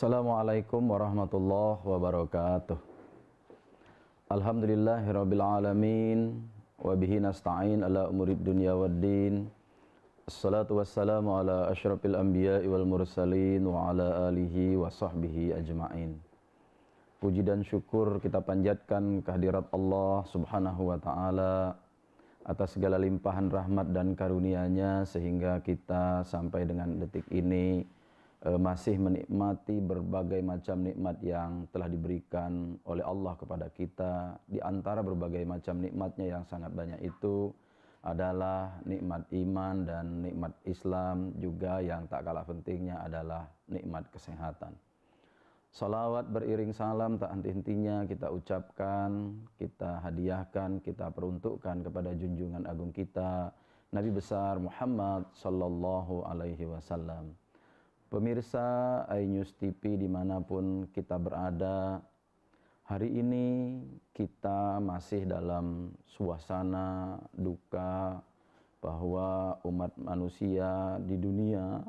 Assalamualaikum warahmatullahi wabarakatuh. Alhamdulillahirabbil alamin wa bihi nasta'in ala umurid dunya waddin. Assalatu wassalamu ala asyrafil anbiya'i wal mursalin wa ala alihi wa sahbihi ajma'in. Puji dan syukur kita panjatkan kehadirat Allah Subhanahu wa taala atas segala limpahan rahmat dan karunia-Nya sehingga kita sampai dengan detik ini masih menikmati berbagai macam nikmat yang telah diberikan oleh Allah kepada kita. Di antara berbagai macam nikmatnya yang sangat banyak itu adalah nikmat iman dan nikmat Islam, juga yang tak kalah pentingnya adalah nikmat kesehatan. Salawat beriring salam tak henti-hentinya kita ucapkan, kita hadiahkan, kita peruntukkan kepada junjungan agung kita, Nabi besar Muhammad sallallahu alaihi wasallam. Pemirsa iNews TV dimanapun kita berada, hari ini kita masih dalam suasana duka bahwa umat manusia di dunia,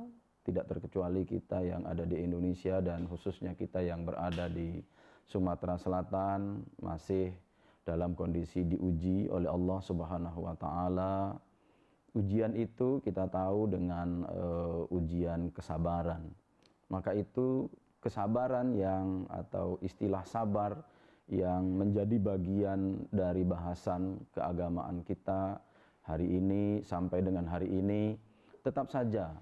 tidak terkecuali kita yang ada di Indonesia dan khususnya kita yang berada di Sumatera Selatan, masih dalam kondisi diuji oleh Allah Subhanahu wa taala. Ujian itu kita tahu dengan ujian kesabaran. Maka itu kesabaran yang atau istilah sabar yang menjadi bagian dari bahasan keagamaan kita hari ini sampai dengan hari ini tetap saja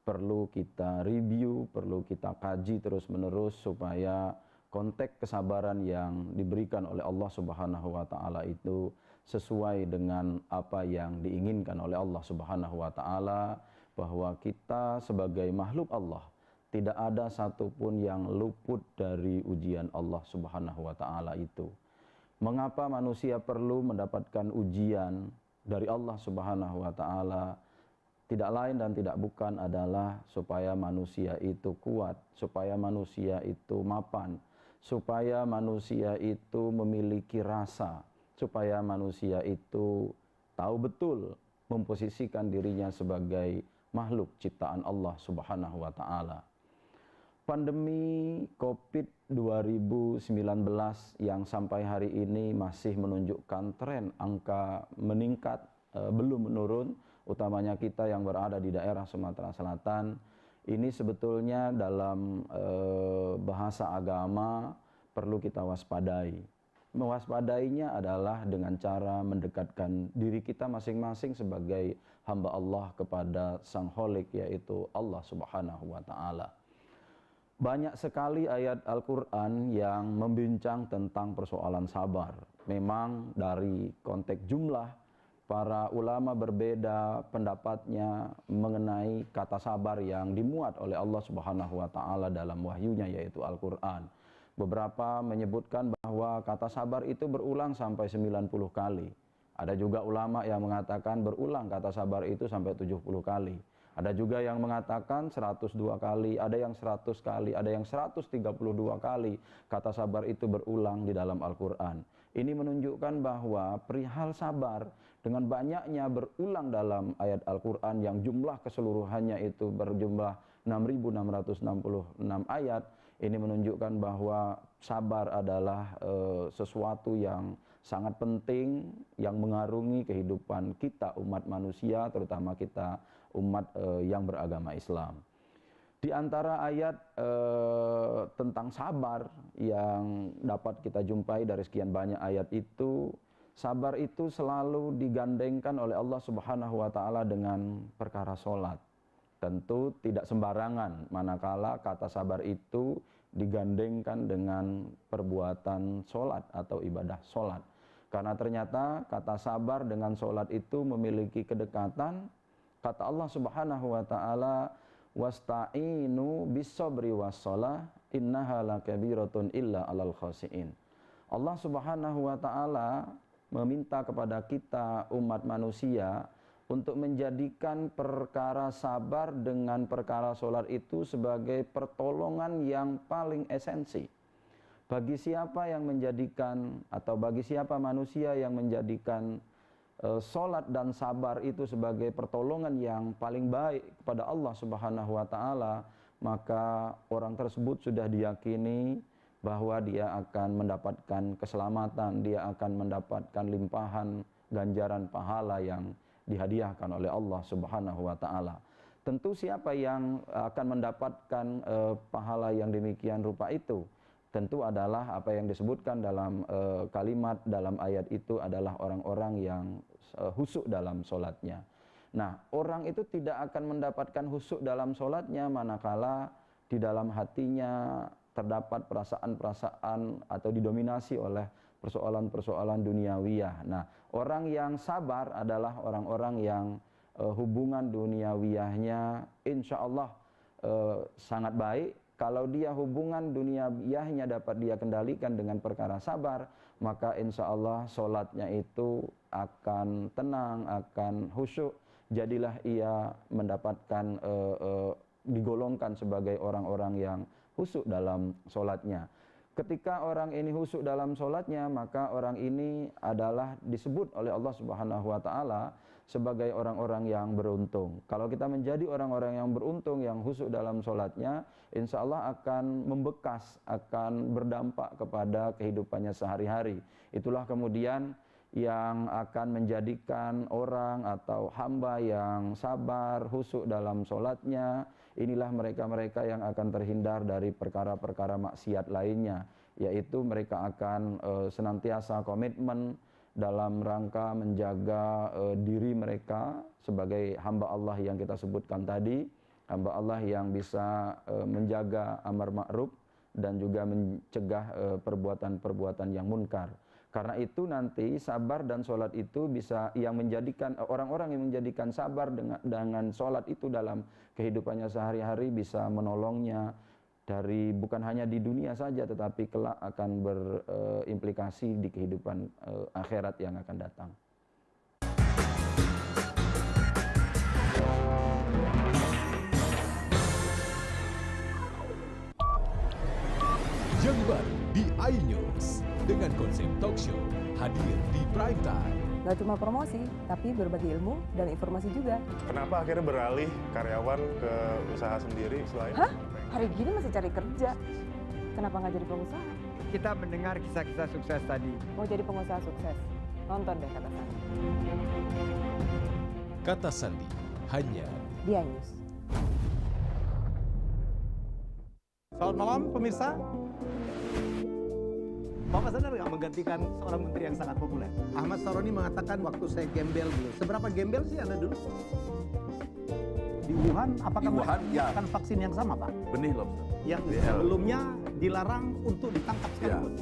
perlu kita review, perlu kita kaji terus-menerus supaya konteks kesabaran yang diberikan oleh Allah Subhanahu wa taala itu sesuai dengan apa yang diinginkan oleh Allah Subhanahu wa taala, bahwa kita sebagai makhluk Allah tidak ada satupun yang luput dari ujian Allah Subhanahu wa taala itu. Mengapa manusia perlu mendapatkan ujian dari Allah Subhanahu wa taala? Tidak lain dan tidak bukan adalah supaya manusia itu kuat, supaya manusia itu mapan, supaya manusia itu memiliki rasa, supaya manusia itu tahu betul memposisikan dirinya sebagai makhluk ciptaan Allah Subhanahu wa taala. Pandemi Covid 2019 yang sampai hari ini masih menunjukkan tren angka meningkat, belum menurun, utamanya kita yang berada di daerah Sumatera Selatan. Ini sebetulnya dalam bahasa agama perlu kita waspadai. Mewaspadainya adalah dengan cara mendekatkan diri kita masing-masing sebagai hamba Allah kepada Sang Khalik, yaitu Allah Subhanahu wa taala. Banyak sekali ayat Al-Quran yang membincang tentang persoalan sabar. Memang dari konteks jumlah, para ulama berbeda pendapatnya mengenai kata sabar yang dimuat oleh Allah Subhanahu wa taala dalam wahyunya, yaitu Al-Quran. Beberapa menyebutkan bahwa kata sabar itu berulang sampai 90 kali. Ada juga ulama yang mengatakan berulang kata sabar itu sampai 70 kali. Ada juga yang mengatakan 102 kali, ada yang 100 kali, ada yang 132 kali kata sabar itu berulang di dalam Al-Quran. Ini menunjukkan bahwa perihal sabar dengan banyaknya berulang dalam ayat Al-Quran yang jumlah keseluruhannya itu berjumlah 6.666 ayat. Ini menunjukkan bahwa sabar adalah sesuatu yang sangat penting yang mengarungi kehidupan kita umat manusia, terutama kita umat yang beragama Islam. Di antara ayat tentang sabar yang dapat kita jumpai dari sekian banyak ayat itu, sabar itu selalu digandengkan oleh Allah Subhanahu wa taala dengan perkara sholat. Tentu tidak sembarangan manakala kata sabar itu digandengkan dengan perbuatan sholat atau ibadah sholat. Karena ternyata kata sabar dengan sholat itu memiliki kedekatan. Kata Allah Subhanahu wa taala, wasta'inu bis-sabri was-shalah innaha lakabiratun illa 'alal khashiin. Allah Subhanahu wa taala meminta kepada kita umat manusia untuk menjadikan perkara sabar dengan perkara sholat itu sebagai pertolongan yang paling esensi. Bagi siapa yang menjadikan atau bagi siapa manusia yang menjadikan sholat dan sabar itu sebagai pertolongan yang paling baik kepada Allah Subhanahu wa taala, maka orang tersebut sudah diyakini bahwa dia akan mendapatkan keselamatan, dia akan mendapatkan limpahan ganjaran pahala yang dihadiahkan oleh Allah Subhanahu wa taala. Tentu siapa yang akan mendapatkan pahala yang demikian rupa itu? Tentu adalah apa yang disebutkan dalam kalimat dalam ayat itu adalah orang-orang yang khusyuk dalam sholatnya. Nah, orang itu tidak akan mendapatkan khusyuk dalam sholatnya manakala di dalam hatinya terdapat perasaan-perasaan atau didominasi oleh persoalan-persoalan duniawiyah. Nah, orang yang sabar adalah orang-orang yang hubungan duniawiyahnya insya Allah sangat baik. Kalau dia hubungan duniawiyahnya dapat dia kendalikan dengan perkara sabar, maka insya Allah sholatnya itu akan tenang, akan khusyuk. Jadilah ia mendapatkan digolongkan sebagai orang-orang yang khusyuk dalam sholatnya. Ketika orang ini khusyuk dalam sholatnya, maka orang ini adalah disebut oleh Allah Subhanahu wa taala sebagai orang-orang yang beruntung. Kalau kita menjadi orang-orang yang beruntung, yang khusyuk dalam sholatnya, insya Allah akan membekas, akan berdampak kepada kehidupannya sehari-hari. Itulah kemudian yang akan menjadikan orang atau hamba yang sabar, khusyuk dalam sholatnya, inilah mereka-mereka yang akan terhindar dari perkara-perkara maksiat lainnya, yaitu mereka akan senantiasa komitmen dalam rangka menjaga diri mereka sebagai hamba Allah yang kita sebutkan tadi, hamba Allah yang bisa menjaga amar ma'ruf dan juga mencegah perbuatan-perbuatan yang munkar. Karena itu nanti sabar dan sholat itu bisa yang menjadikan orang-orang yang menjadikan sabar dengan sholat itu dalam kehidupannya sehari-hari bisa menolongnya dari bukan hanya di dunia saja tetapi kelak akan berimplikasi di kehidupan akhirat yang akan datang. Yang baru di iNews dengan konsep talk show hadir di prime time. Gak cuma promosi, tapi berbagi ilmu dan informasi juga. Kenapa akhirnya beralih karyawan ke usaha sendiri selain? Hah? Hari gini masih cari kerja. Kenapa nggak jadi pengusaha? Kita mendengar kisah-kisah sukses tadi. Mau jadi pengusaha sukses? Nonton deh Kata Sandi. Kata Sandi hanya Di iNews. Selamat malam pemirsa. Bapak sadar nggak menggantikan seorang menteri yang sangat populer? Ahmad Saroni mengatakan waktu saya gembel dulu. Seberapa gembel sih Anda dulu? Di Wuhan, apakah mereka menggunakan vaksin yang sama, Pak? Benih lobster. Yang sebelumnya dilarang untuk ditangkap sekalipun.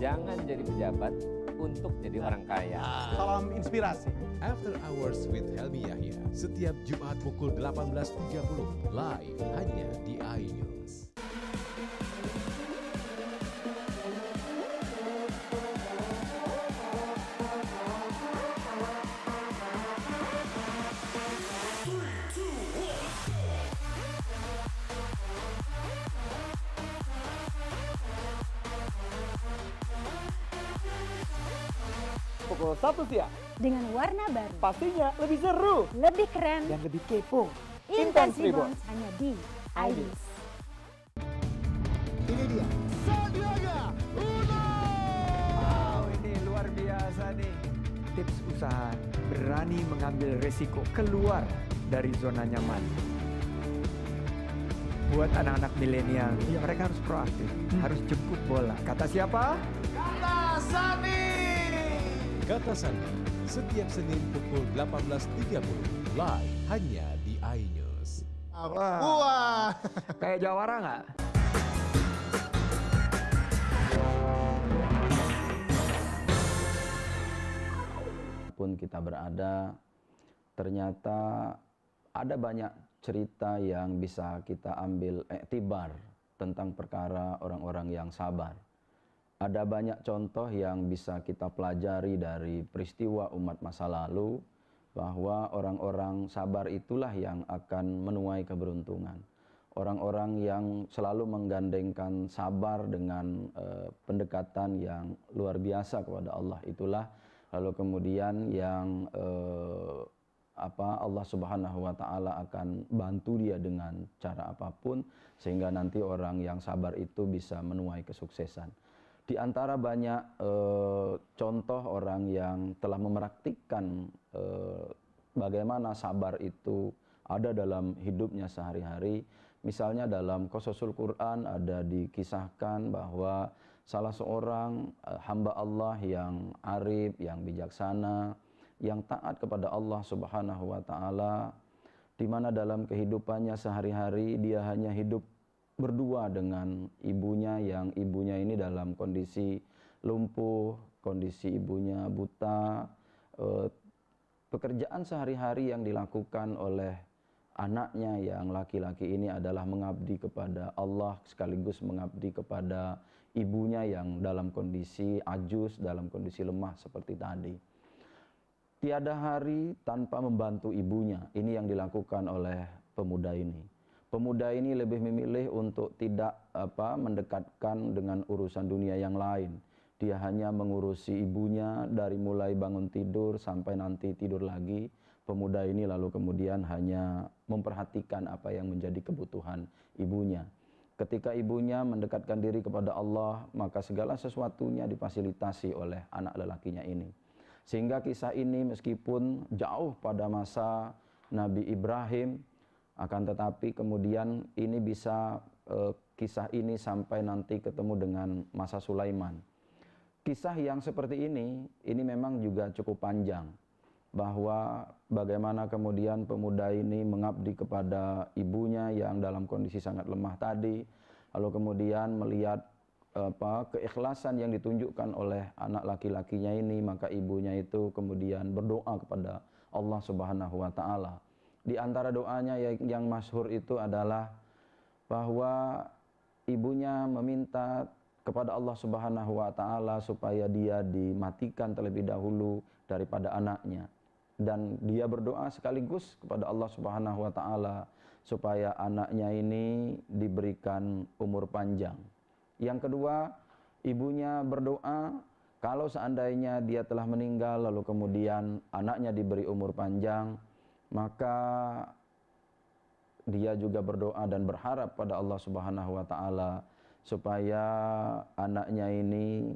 Jangan jadi pejabat untuk jadi orang kaya. Salam inspirasi. After Hours with Helmi Yahya setiap Jumat pukul 18.30 live hanya di iNews. Pukul 1 siang. Dengan warna baru, Pastinya lebih seru lebih keren, dan lebih kepo. Intense Intense Rebounds hanya di iNews. Ini dia. Wow, ini luar biasa nih. Tips usaha berani mengambil resiko keluar dari zona nyaman. Buat anak-anak milenial, mereka harus proaktif, harus jemput bola. Kata siapa? Kata Sandi setiap Senin pukul 18.30 live hanya di iNews. Wah. Kayak jawara nggak? Pun kita berada, ternyata ada banyak cerita yang bisa kita ambil iktibar tentang perkara orang-orang yang sabar. Ada banyak contoh yang bisa kita pelajari dari peristiwa umat masa lalu, bahwa orang-orang sabar itulah yang akan menuai keberuntungan. Orang-orang yang selalu menggandengkan sabar dengan pendekatan yang luar biasa kepada Allah itulah lalu kemudian yang Allah Subhanahu wa taala akan bantu dia dengan cara apapun sehingga nanti orang yang sabar itu bisa menuai kesuksesan. Di antara banyak contoh orang yang telah mempraktikkan bagaimana sabar itu ada dalam hidupnya sehari-hari. Misalnya dalam Qasasul Quran ada dikisahkan bahwa salah seorang hamba Allah yang arif, yang bijaksana, yang taat kepada Allah Subhanahu wa taala, di mana dalam kehidupannya sehari-hari dia hanya hidup berdua dengan ibunya, yang ibunya ini dalam kondisi lumpuh, kondisi ibunya buta. Pekerjaan sehari-hari yang dilakukan oleh anaknya yang laki-laki ini adalah mengabdi kepada Allah sekaligus mengabdi kepada ibunya yang dalam kondisi ajus, dalam kondisi lemah seperti tadi. Tiada hari tanpa membantu ibunya. Ini yang dilakukan oleh pemuda ini. Pemuda ini lebih memilih untuk tidak mendekatkan dengan urusan dunia yang lain. Dia hanya mengurusi ibunya dari mulai bangun tidur sampai nanti tidur lagi. Pemuda ini lalu kemudian hanya memperhatikan apa yang menjadi kebutuhan ibunya. Ketika ibunya mendekatkan diri kepada Allah, maka segala sesuatunya difasilitasi oleh anak lelakinya ini. Sehingga kisah ini meskipun jauh pada masa Nabi Ibrahim, akan tetapi kemudian ini bisa kisah ini sampai nanti ketemu dengan masa Sulaiman. Kisah yang seperti ini memang juga cukup panjang. Bahwa bagaimana kemudian pemuda ini mengabdi kepada ibunya yang dalam kondisi sangat lemah tadi, lalu kemudian melihat keikhlasan yang ditunjukkan oleh anak laki-lakinya ini, maka ibunya itu kemudian berdoa kepada Allah Subhanahu wa taala. Di antara doanya yang masyhur itu adalah bahwa ibunya meminta kepada Allah Subhanahu wa taala supaya dia dimatikan terlebih dahulu daripada anaknya. Dan dia berdoa sekaligus kepada Allah Subhanahu wa taala supaya anaknya ini diberikan umur panjang. Yang kedua, ibunya berdoa kalau seandainya dia telah meninggal lalu kemudian anaknya diberi umur panjang, maka dia juga berdoa dan berharap pada Allah Subhanahu wa taala supaya anaknya ini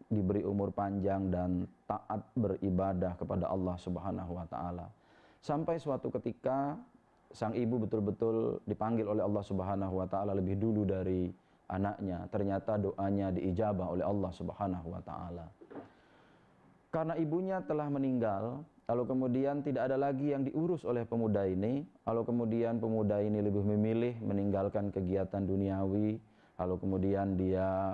diberi umur panjang dan taat beribadah kepada Allah Subhanahu wa taala. Sampai suatu ketika sang ibu betul-betul dipanggil oleh Allah Subhanahu wa taala lebih dulu dari anaknya. Ternyata doanya diijabah oleh Allah Subhanahu wa taala. Karena ibunya telah meninggal, lalu kemudian tidak ada lagi yang diurus oleh pemuda ini, lalu kemudian pemuda ini lebih memilih meninggalkan kegiatan duniawi, lalu kemudian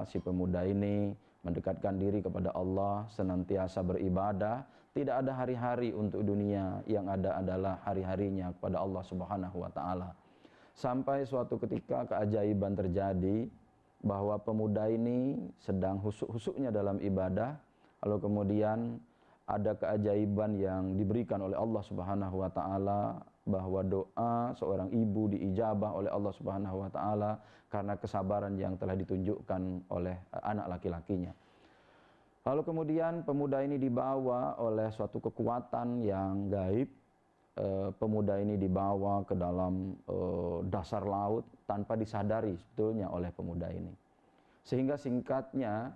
si pemuda ini mendekatkan diri kepada Allah, senantiasa beribadah, tidak ada hari-hari untuk dunia, yang ada adalah hari-harinya kepada Allah Subhanahu wa taala. Sampai suatu ketika keajaiban terjadi bahwa pemuda ini sedang husuk-husuknya dalam ibadah, lalu kemudian ada keajaiban yang diberikan oleh Allah Subhanahu wa taala bahwa doa seorang ibu diijabah oleh Allah Subhanahu wa taala karena kesabaran yang telah ditunjukkan oleh anak laki-lakinya. Lalu kemudian pemuda ini dibawa oleh suatu kekuatan yang gaib. Pemuda ini dibawa ke dalam dasar laut tanpa disadari sebetulnya oleh pemuda ini. Sehingga singkatnya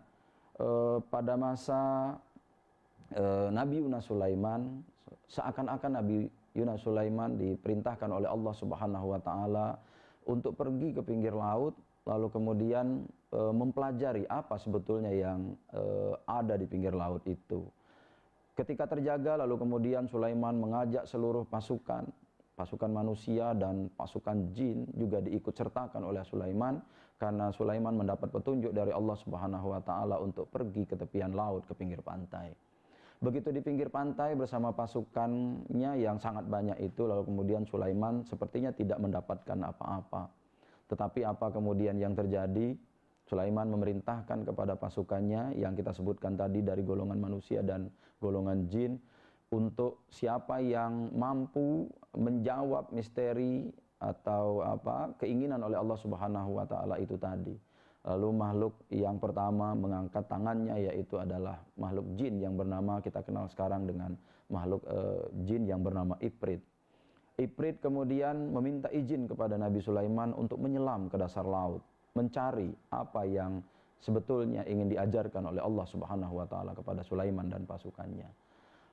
pada masa Nabi Yunus Sulaiman, seakan-akan Nabi Yunus Sulaiman diperintahkan oleh Allah Subhanahu wa taala untuk pergi ke pinggir laut, lalu kemudian mempelajari apa sebetulnya yang ada di pinggir laut itu. Ketika terjaga, lalu kemudian Sulaiman mengajak seluruh pasukan manusia dan pasukan jin juga diikut sertakan oleh Sulaiman, karena Sulaiman mendapat petunjuk dari Allah Subhanahu wa taala untuk pergi ke tepian laut, ke pinggir pantai. Begitu di pinggir pantai bersama pasukannya yang sangat banyak itu, lalu kemudian Sulaiman sepertinya tidak mendapatkan apa-apa. Tetapi apa kemudian yang terjadi? Sulaiman memerintahkan kepada pasukannya yang kita sebutkan tadi dari golongan manusia dan golongan jin, untuk siapa yang mampu menjawab misteri atau keinginan oleh Allah Subhanahu wa taala itu tadi. Lalu makhluk yang pertama mengangkat tangannya yaitu adalah makhluk jin yang bernama, kita kenal sekarang dengan makhluk jin yang bernama Ifrit. Ifrit kemudian meminta izin kepada Nabi Sulaiman untuk menyelam ke dasar laut, mencari apa yang sebetulnya ingin diajarkan oleh Allah Subhanahu wa taala kepada Sulaiman dan pasukannya.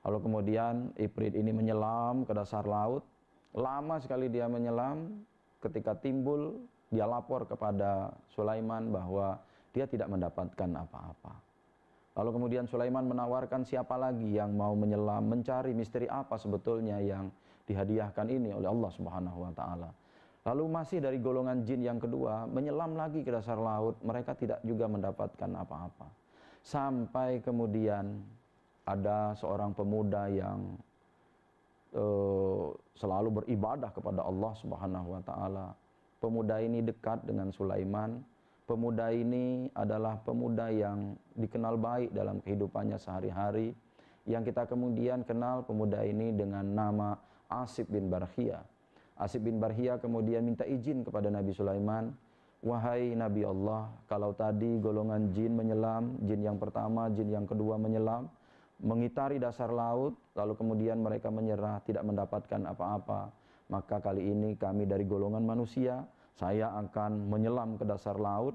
Lalu kemudian Ifrit ini menyelam ke dasar laut, lama sekali dia menyelam, ketika timbul dia lapor kepada Sulaiman bahwa dia tidak mendapatkan apa-apa. Lalu kemudian Sulaiman menawarkan siapa lagi yang mau menyelam, mencari misteri apa sebetulnya yang dihadiahkan ini oleh Allah Subhanahu wa taala. Lalu masih dari golongan jin yang kedua menyelam lagi ke dasar laut, mereka tidak juga mendapatkan apa-apa. Sampai kemudian ada seorang pemuda yang selalu beribadah kepada Allah Subhanahu wa taala. Pemuda ini dekat dengan Sulaiman. Pemuda ini adalah pemuda yang dikenal baik dalam kehidupannya sehari-hari. Yang kita kemudian kenal pemuda ini dengan nama Asib bin Barkhia. Asib bin Barkhia kemudian minta izin kepada Nabi Sulaiman, "Wahai Nabi Allah, kalau tadi golongan jin menyelam, jin yang pertama, jin yang kedua menyelam, mengitari dasar laut, lalu kemudian mereka menyerah, tidak mendapatkan apa-apa. Maka kali ini kami dari golongan manusia, saya akan menyelam ke dasar laut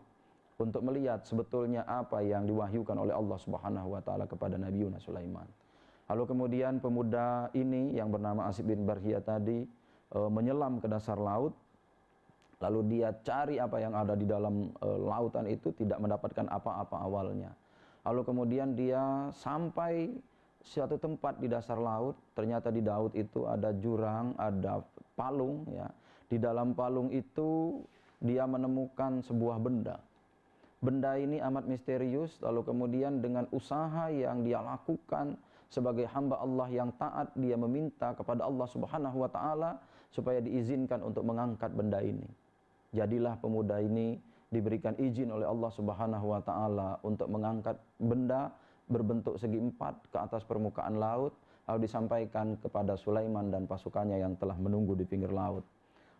untuk melihat sebetulnya apa yang diwahyukan oleh Allah Subhanahu wa taala kepada Nabi Sulaiman." Lalu kemudian pemuda ini yang bernama Asib bin Barkhia tadi menyelam ke dasar laut, lalu dia cari apa yang ada di dalam lautan itu, tidak mendapatkan apa-apa awalnya. Lalu kemudian dia sampai suatu tempat di dasar laut, ternyata di laut itu ada jurang, ada palung ya. Di dalam palung itu dia menemukan sebuah benda. Benda ini amat misterius, lalu kemudian dengan usaha yang dia lakukan sebagai hamba Allah yang taat, dia meminta kepada Allah Subhanahu wa taala supaya diizinkan untuk mengangkat benda ini. Jadilah pemuda ini diberikan izin oleh Allah Subhanahu wa taala untuk mengangkat benda berbentuk segi empat ke atas permukaan laut, lalu disampaikan kepada Sulaiman dan pasukannya yang telah menunggu di pinggir laut.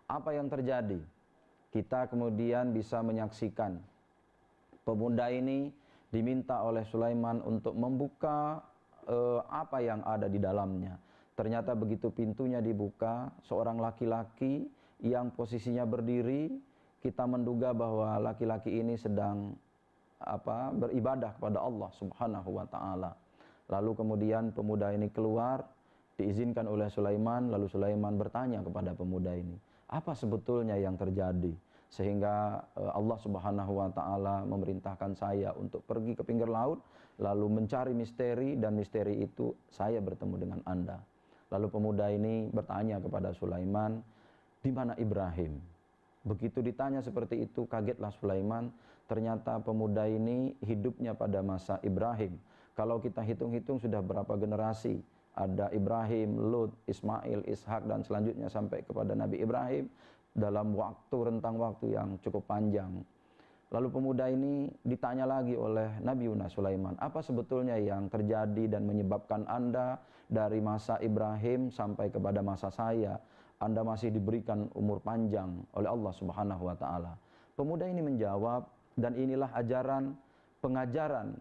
Apa yang terjadi? Kita kemudian bisa menyaksikan pemuda ini diminta oleh Sulaiman untuk membuka apa yang ada di dalamnya. Ternyata begitu pintunya dibuka, seorang laki-laki yang posisinya berdiri, kita menduga bahwa laki-laki ini sedang beribadah kepada Allah Subhanahu wa taala. Lalu kemudian pemuda ini keluar, diizinkan oleh Sulaiman, lalu Sulaiman bertanya kepada pemuda ini, apa sebetulnya yang terjadi? Sehingga Allah Subhanahu wa taala memerintahkan saya untuk pergi ke pinggir laut, lalu mencari misteri, dan misteri itu saya bertemu dengan Anda. Lalu pemuda ini bertanya kepada Sulaiman, di mana Ibrahim? Begitu ditanya seperti itu, kagetlah Sulaiman, ternyata pemuda ini hidupnya pada masa Ibrahim. Kalau kita hitung-hitung sudah berapa generasi, ada Ibrahim, Lut, Ismail, Ishak, dan selanjutnya sampai kepada Nabi Ibrahim, dalam rentang waktu yang cukup panjang. Lalu pemuda ini ditanya lagi oleh Nabi Sulaiman, apa sebetulnya yang terjadi dan menyebabkan Anda dari masa Ibrahim sampai kepada masa saya, Anda masih diberikan umur panjang oleh Allah Subhanahu wa taala? Pemuda ini menjawab, dan inilah pengajaran,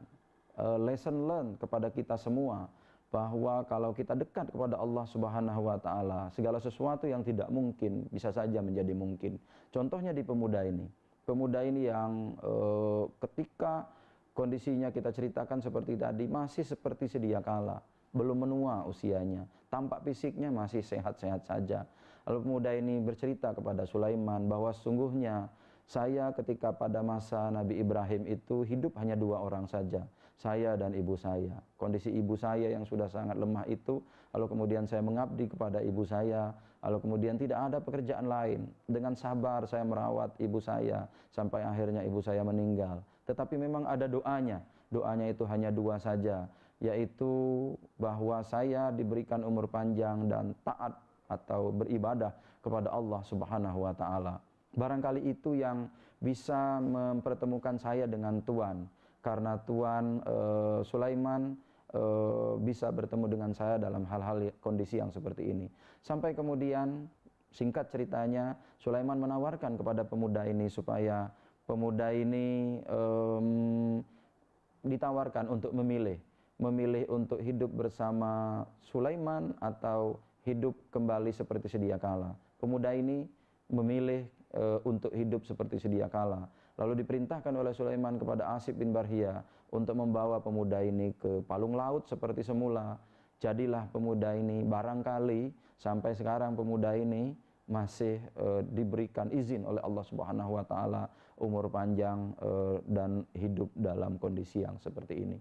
lesson learned kepada kita semua, bahwa kalau kita dekat kepada Allah Subhanahu wa taala, segala sesuatu yang tidak mungkin bisa saja menjadi mungkin. Contohnya di pemuda ini. Pemuda ini yang ketika kondisinya kita ceritakan seperti tadi, masih seperti sedia kala, belum menua usianya, tampak fisiknya masih sehat-sehat saja. Lalu pemuda ini bercerita kepada Sulaiman bahwa sesungguhnya saya ketika pada masa Nabi Ibrahim itu hidup hanya 2 orang saja, saya dan ibu saya. Kondisi ibu saya yang sudah sangat lemah itu, lalu kemudian saya mengabdi kepada ibu saya, lalu kemudian tidak ada pekerjaan lain. Dengan sabar saya merawat ibu saya, sampai akhirnya ibu saya meninggal. Tetapi memang ada doanya, doanya itu hanya 2 saja, yaitu bahwa saya diberikan umur panjang dan taat atau beribadah kepada Allah Subhanahu wa taala. Barangkali itu yang bisa mempertemukan saya dengan Tuhan, karena Tuhan Sulaiman bisa bertemu dengan saya dalam hal-hal kondisi yang seperti ini. Sampai kemudian singkat ceritanya, Sulaiman menawarkan kepada pemuda ini supaya pemuda ini ditawarkan untuk memilih untuk hidup bersama Sulaiman atau hidup kembali seperti sedia kala. Pemuda ini memilih untuk hidup seperti sedia kala. Lalu diperintahkan oleh Sulaiman kepada Asif bin Barhia untuk membawa pemuda ini ke palung laut seperti semula. Jadilah pemuda ini, barangkali sampai sekarang pemuda ini masih diberikan izin oleh Allah Subhanahu wa taala umur panjang dan hidup dalam kondisi yang seperti ini.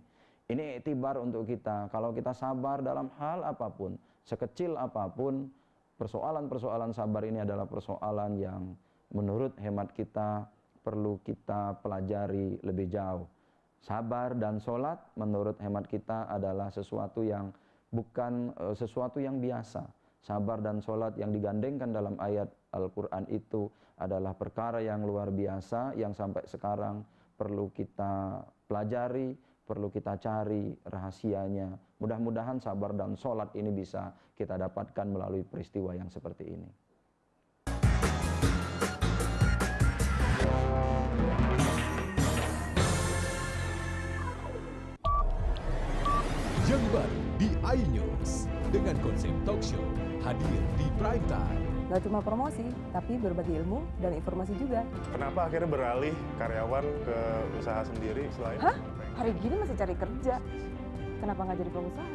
Ini iktibar untuk kita, kalau kita sabar dalam hal apapun, sekecil apapun, persoalan-persoalan sabar ini adalah persoalan yang menurut hemat kita perlu kita pelajari lebih jauh. Sabar dan sholat menurut hemat kita adalah sesuatu yang bukan sesuatu yang biasa. Sabar dan sholat yang digandengkan dalam ayat Al-Quran itu adalah perkara yang luar biasa yang sampai sekarang perlu kita pelajari, perlu kita cari rahasianya. Mudah-mudahan sabar dan sholat ini bisa kita dapatkan melalui peristiwa yang seperti ini. Yang baru di iNews dengan konsep talk show hadir di prime time. Nggak cuma promosi, tapi berbagi ilmu dan informasi juga. Kenapa akhirnya beralih karyawan ke usaha sendiri selain? Hah? Hari gini masih cari kerja. Kenapa nggak jadi pengusaha?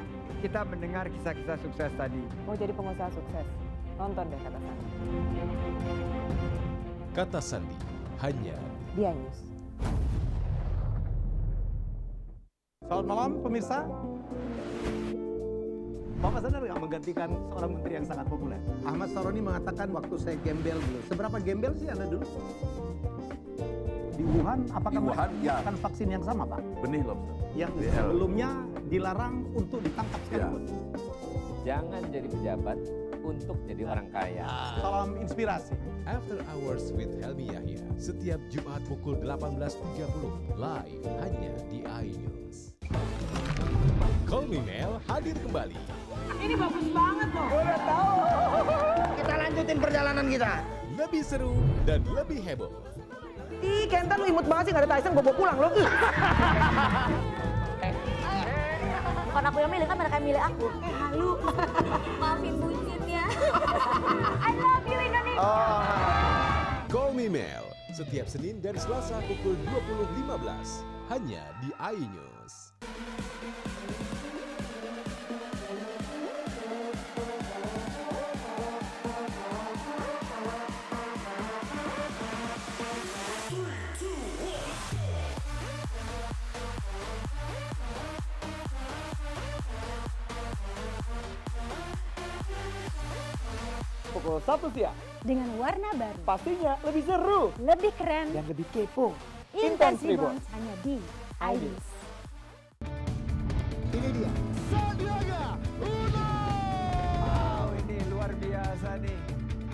Kita mendengar kisah-kisah sukses tadi. Mau jadi pengusaha sukses? Nonton deh Kata Sandi. Kata Sandi hanya Di iNews. Selamat malam pemirsa. Bapak sadar nggak menggantikan seorang menteri yang sangat populer? Ahmad Saroni mengatakan waktu saya gembel dulu. Seberapa gembel sih Anda dulu? Di Wuhan, apakah mereka menggunakan vaksin yang sama, Pak? Benih lobster. Yang sebelumnya dilarang untuk ditangkap sekalipun. Jangan jadi pejabat untuk jadi orang kaya. Salam inspirasi. After Hours with Helmi Yahya setiap Jumat pukul 18.30 live hanya di iNews. Call Me Mel hadir kembali. Ini bagus banget loh. Udah tahu. Kita lanjutin perjalanan kita. Lebih seru dan lebih heboh. Ih, Kenta lu imut banget sih, nggak ada Tyson, gue bawa pulang lo. Bukan aku yang milih, kan mereka yang milih aku. Halu. Maafin bucin ya. I love you Indonesia. Call Me Mel setiap Senin dan Selasa pukul 20.15 hanya di iNews. Pukul 1 siang. Dengan warna baru, Pastinya lebih seru. lebih keren, Dan lebih kepo. Intense Intense Reborn. Reborn hanya di iNews. Ini dia. Wow, ini luar biasa nih.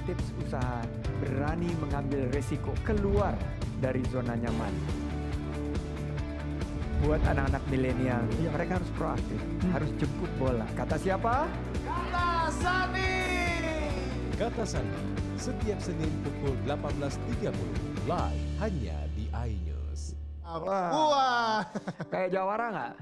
Tips usaha, berani mengambil resiko, keluar dari zona nyaman. Buat anak-anak milenial, mereka harus proaktif, harus jemput bola. Kata siapa? Kata Sandi setiap Senin pukul 18.30 live hanya di iNews. Wah. Kayak jawara nggak?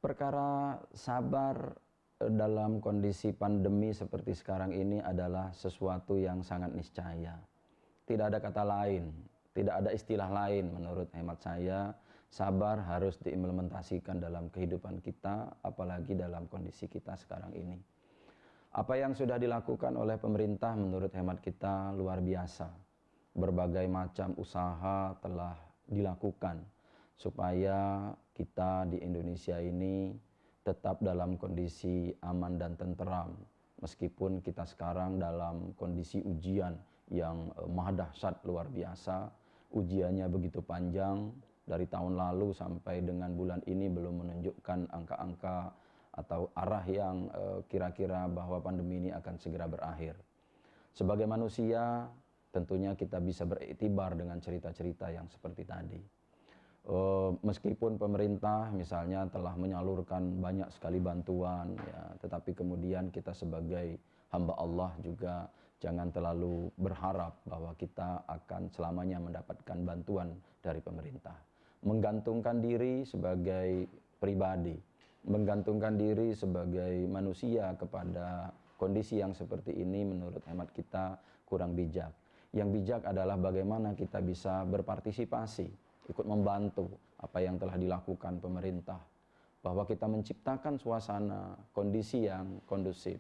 Perkara sabar dalam kondisi pandemi seperti sekarang ini adalah sesuatu yang sangat niscaya. Tidak ada kata lain, tidak ada istilah lain menurut hemat saya. Sabar harus diimplementasikan dalam kehidupan kita, apalagi dalam kondisi kita sekarang ini. Apa yang sudah dilakukan oleh pemerintah menurut hemat kita luar biasa. Berbagai macam usaha telah dilakukan supaya kita di Indonesia ini tetap dalam kondisi aman dan tenteram. Meskipun kita sekarang dalam kondisi ujian yang maha dahsyat luar biasa, ujiannya begitu panjang, dari tahun lalu sampai dengan bulan ini belum menunjukkan angka-angka atau arah yang kira-kira bahwa pandemi ini akan segera berakhir. Sebagai manusia, tentunya kita bisa beriktibar dengan cerita-cerita yang seperti tadi. Meskipun pemerintah misalnya telah menyalurkan banyak sekali bantuan, ya, tetapi kemudian kita sebagai hamba Allah juga jangan terlalu berharap bahwa kita akan selamanya mendapatkan bantuan dari pemerintah. Menggantungkan diri sebagai pribadi, menggantungkan diri sebagai manusia kepada kondisi yang seperti ini menurut hemat kita kurang bijak. Yang bijak adalah bagaimana kita bisa berpartisipasi, ikut membantu apa yang telah dilakukan pemerintah. Bahwa kita menciptakan suasana, kondisi yang kondusif,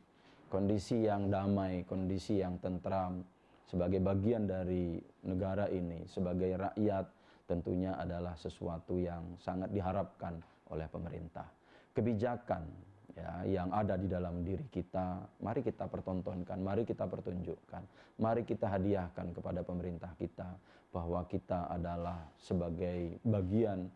kondisi yang damai, kondisi yang tentram sebagai bagian dari negara ini, sebagai rakyat tentunya adalah sesuatu yang sangat diharapkan oleh pemerintah. Kebijakan ya, yang ada di dalam diri kita, mari kita pertontonkan, mari kita pertunjukkan, mari kita hadiahkan kepada pemerintah kita bahwa kita adalah sebagai bagian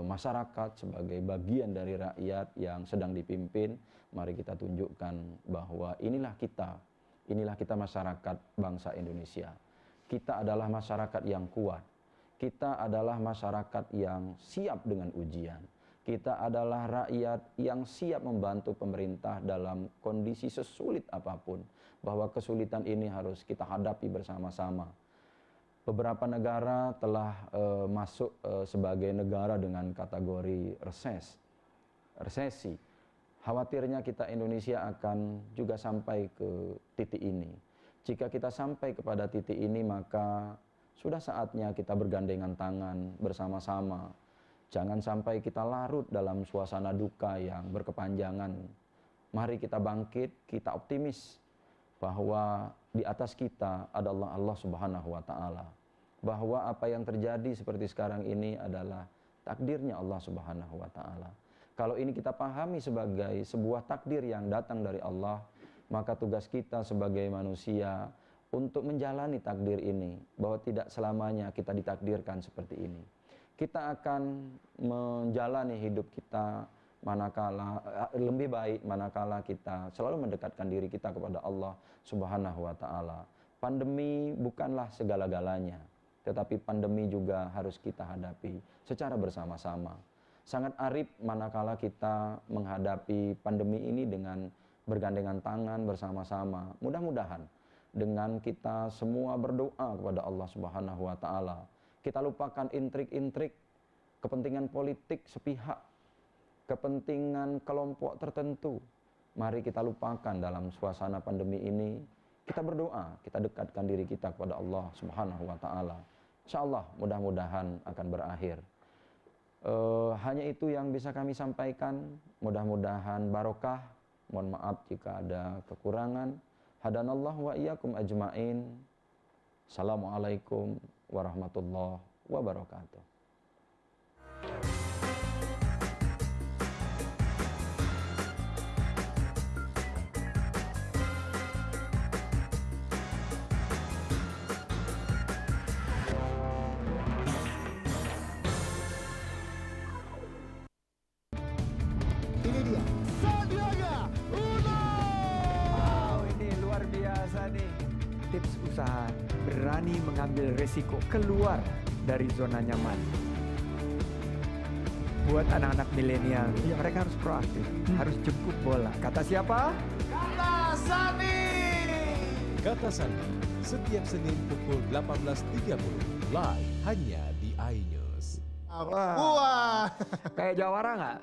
masyarakat, sebagai bagian dari rakyat yang sedang dipimpin. Mari kita tunjukkan bahwa inilah kita masyarakat bangsa Indonesia. Kita adalah masyarakat yang kuat, kita adalah masyarakat yang siap dengan ujian. Kita adalah rakyat yang siap membantu pemerintah dalam kondisi sesulit apapun. Bahwa kesulitan ini harus kita hadapi bersama-sama. Beberapa negara telah masuk sebagai negara dengan kategori resesi. Khawatirnya kita Indonesia akan juga sampai ke titik ini. Jika kita sampai kepada titik ini, maka sudah saatnya kita bergandengan tangan bersama-sama. Jangan sampai kita larut dalam suasana duka yang berkepanjangan. Mari kita bangkit, kita optimis bahwa di atas kita adalah Allah Subhanahu wa Ta'ala. Bahwa apa yang terjadi seperti sekarang ini adalah takdirnya Allah Subhanahu wa Ta'ala. Kalau ini kita pahami sebagai sebuah takdir yang datang dari Allah, maka tugas kita sebagai manusia untuk menjalani takdir ini, bahwa tidak selamanya kita ditakdirkan seperti ini. Kita akan menjalani hidup kita manakala lebih baik manakala kita selalu mendekatkan diri kita kepada Allah Subhanahu wa Ta'ala. Pandemi bukanlah segala-galanya, tetapi pandemi juga harus kita hadapi secara bersama-sama. Sangat arif manakala kita menghadapi pandemi ini dengan bergandengan tangan bersama-sama. Mudah-mudahan dengan kita semua berdoa kepada Allah Subhanahu wa Ta'ala, kita lupakan intrik-intrik kepentingan politik sepihak, kepentingan kelompok tertentu. Mari kita lupakan dalam suasana pandemi ini. Kita berdoa, kita dekatkan diri kita kepada Allah Subhanahu wa Ta'ala. Insyaallah mudah-mudahan akan berakhir. Hanya itu yang bisa kami sampaikan. Mudah-mudahan barokah. Mohon maaf jika ada kekurangan. Hadanallahu wa iyyakum ajmain. Assalamualaikum warahmatullahi wabarakatuh. Ini dia, Sandiaga Uno. Wow, ini luar biasa nih. Tips usaha, berani mengambil resiko, keluar dari zona nyaman. Buat anak-anak milenial, mereka harus proaktif, harus jemput bola. Kata siapa? Kata Sandi, setiap Senin pukul 18.30 live hanya di iNews. Wah. Kayak Jawara nggak?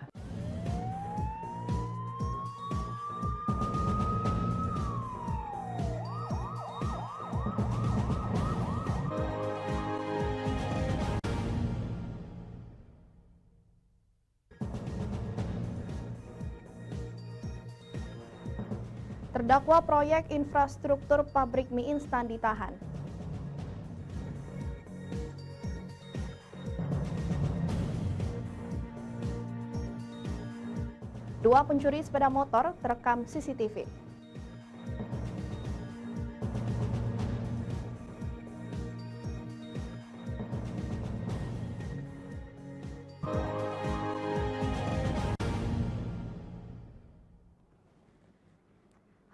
Terdakwa proyek infrastruktur pabrik mie instan ditahan. Dua pencuri sepeda motor terekam CCTV.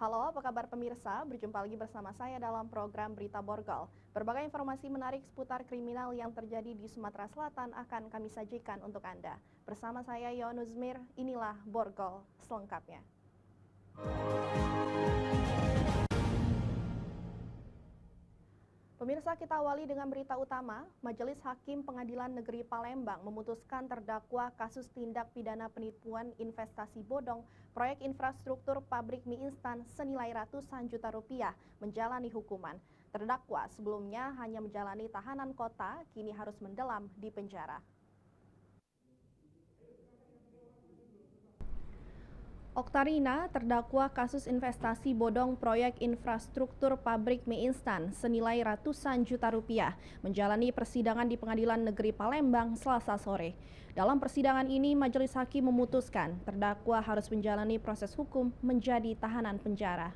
Halo. Halo, apa kabar pemirsa? Berjumpa lagi bersama saya dalam program Berita Borgol. Berbagai informasi menarik seputar kriminal yang terjadi di Sumatera Selatan akan kami sajikan untuk Anda. Bersama saya Yonuzmir, inilah Borgol selengkapnya. Pemirsa, kita awali dengan berita utama. Majelis Hakim Pengadilan Negeri Palembang memutuskan terdakwa kasus tindak pidana penipuan investasi bodong proyek infrastruktur pabrik mie instan senilai ratusan juta rupiah menjalani hukuman. Terdakwa sebelumnya hanya menjalani tahanan kota, kini harus mendelam di penjara. Oktarina, terdakwa kasus investasi bodong proyek infrastruktur pabrik mie instan senilai ratusan juta rupiah, menjalani persidangan di Pengadilan Negeri Palembang Selasa sore. Dalam persidangan ini, Majelis Hakim memutuskan terdakwa harus menjalani proses hukum menjadi tahanan penjara.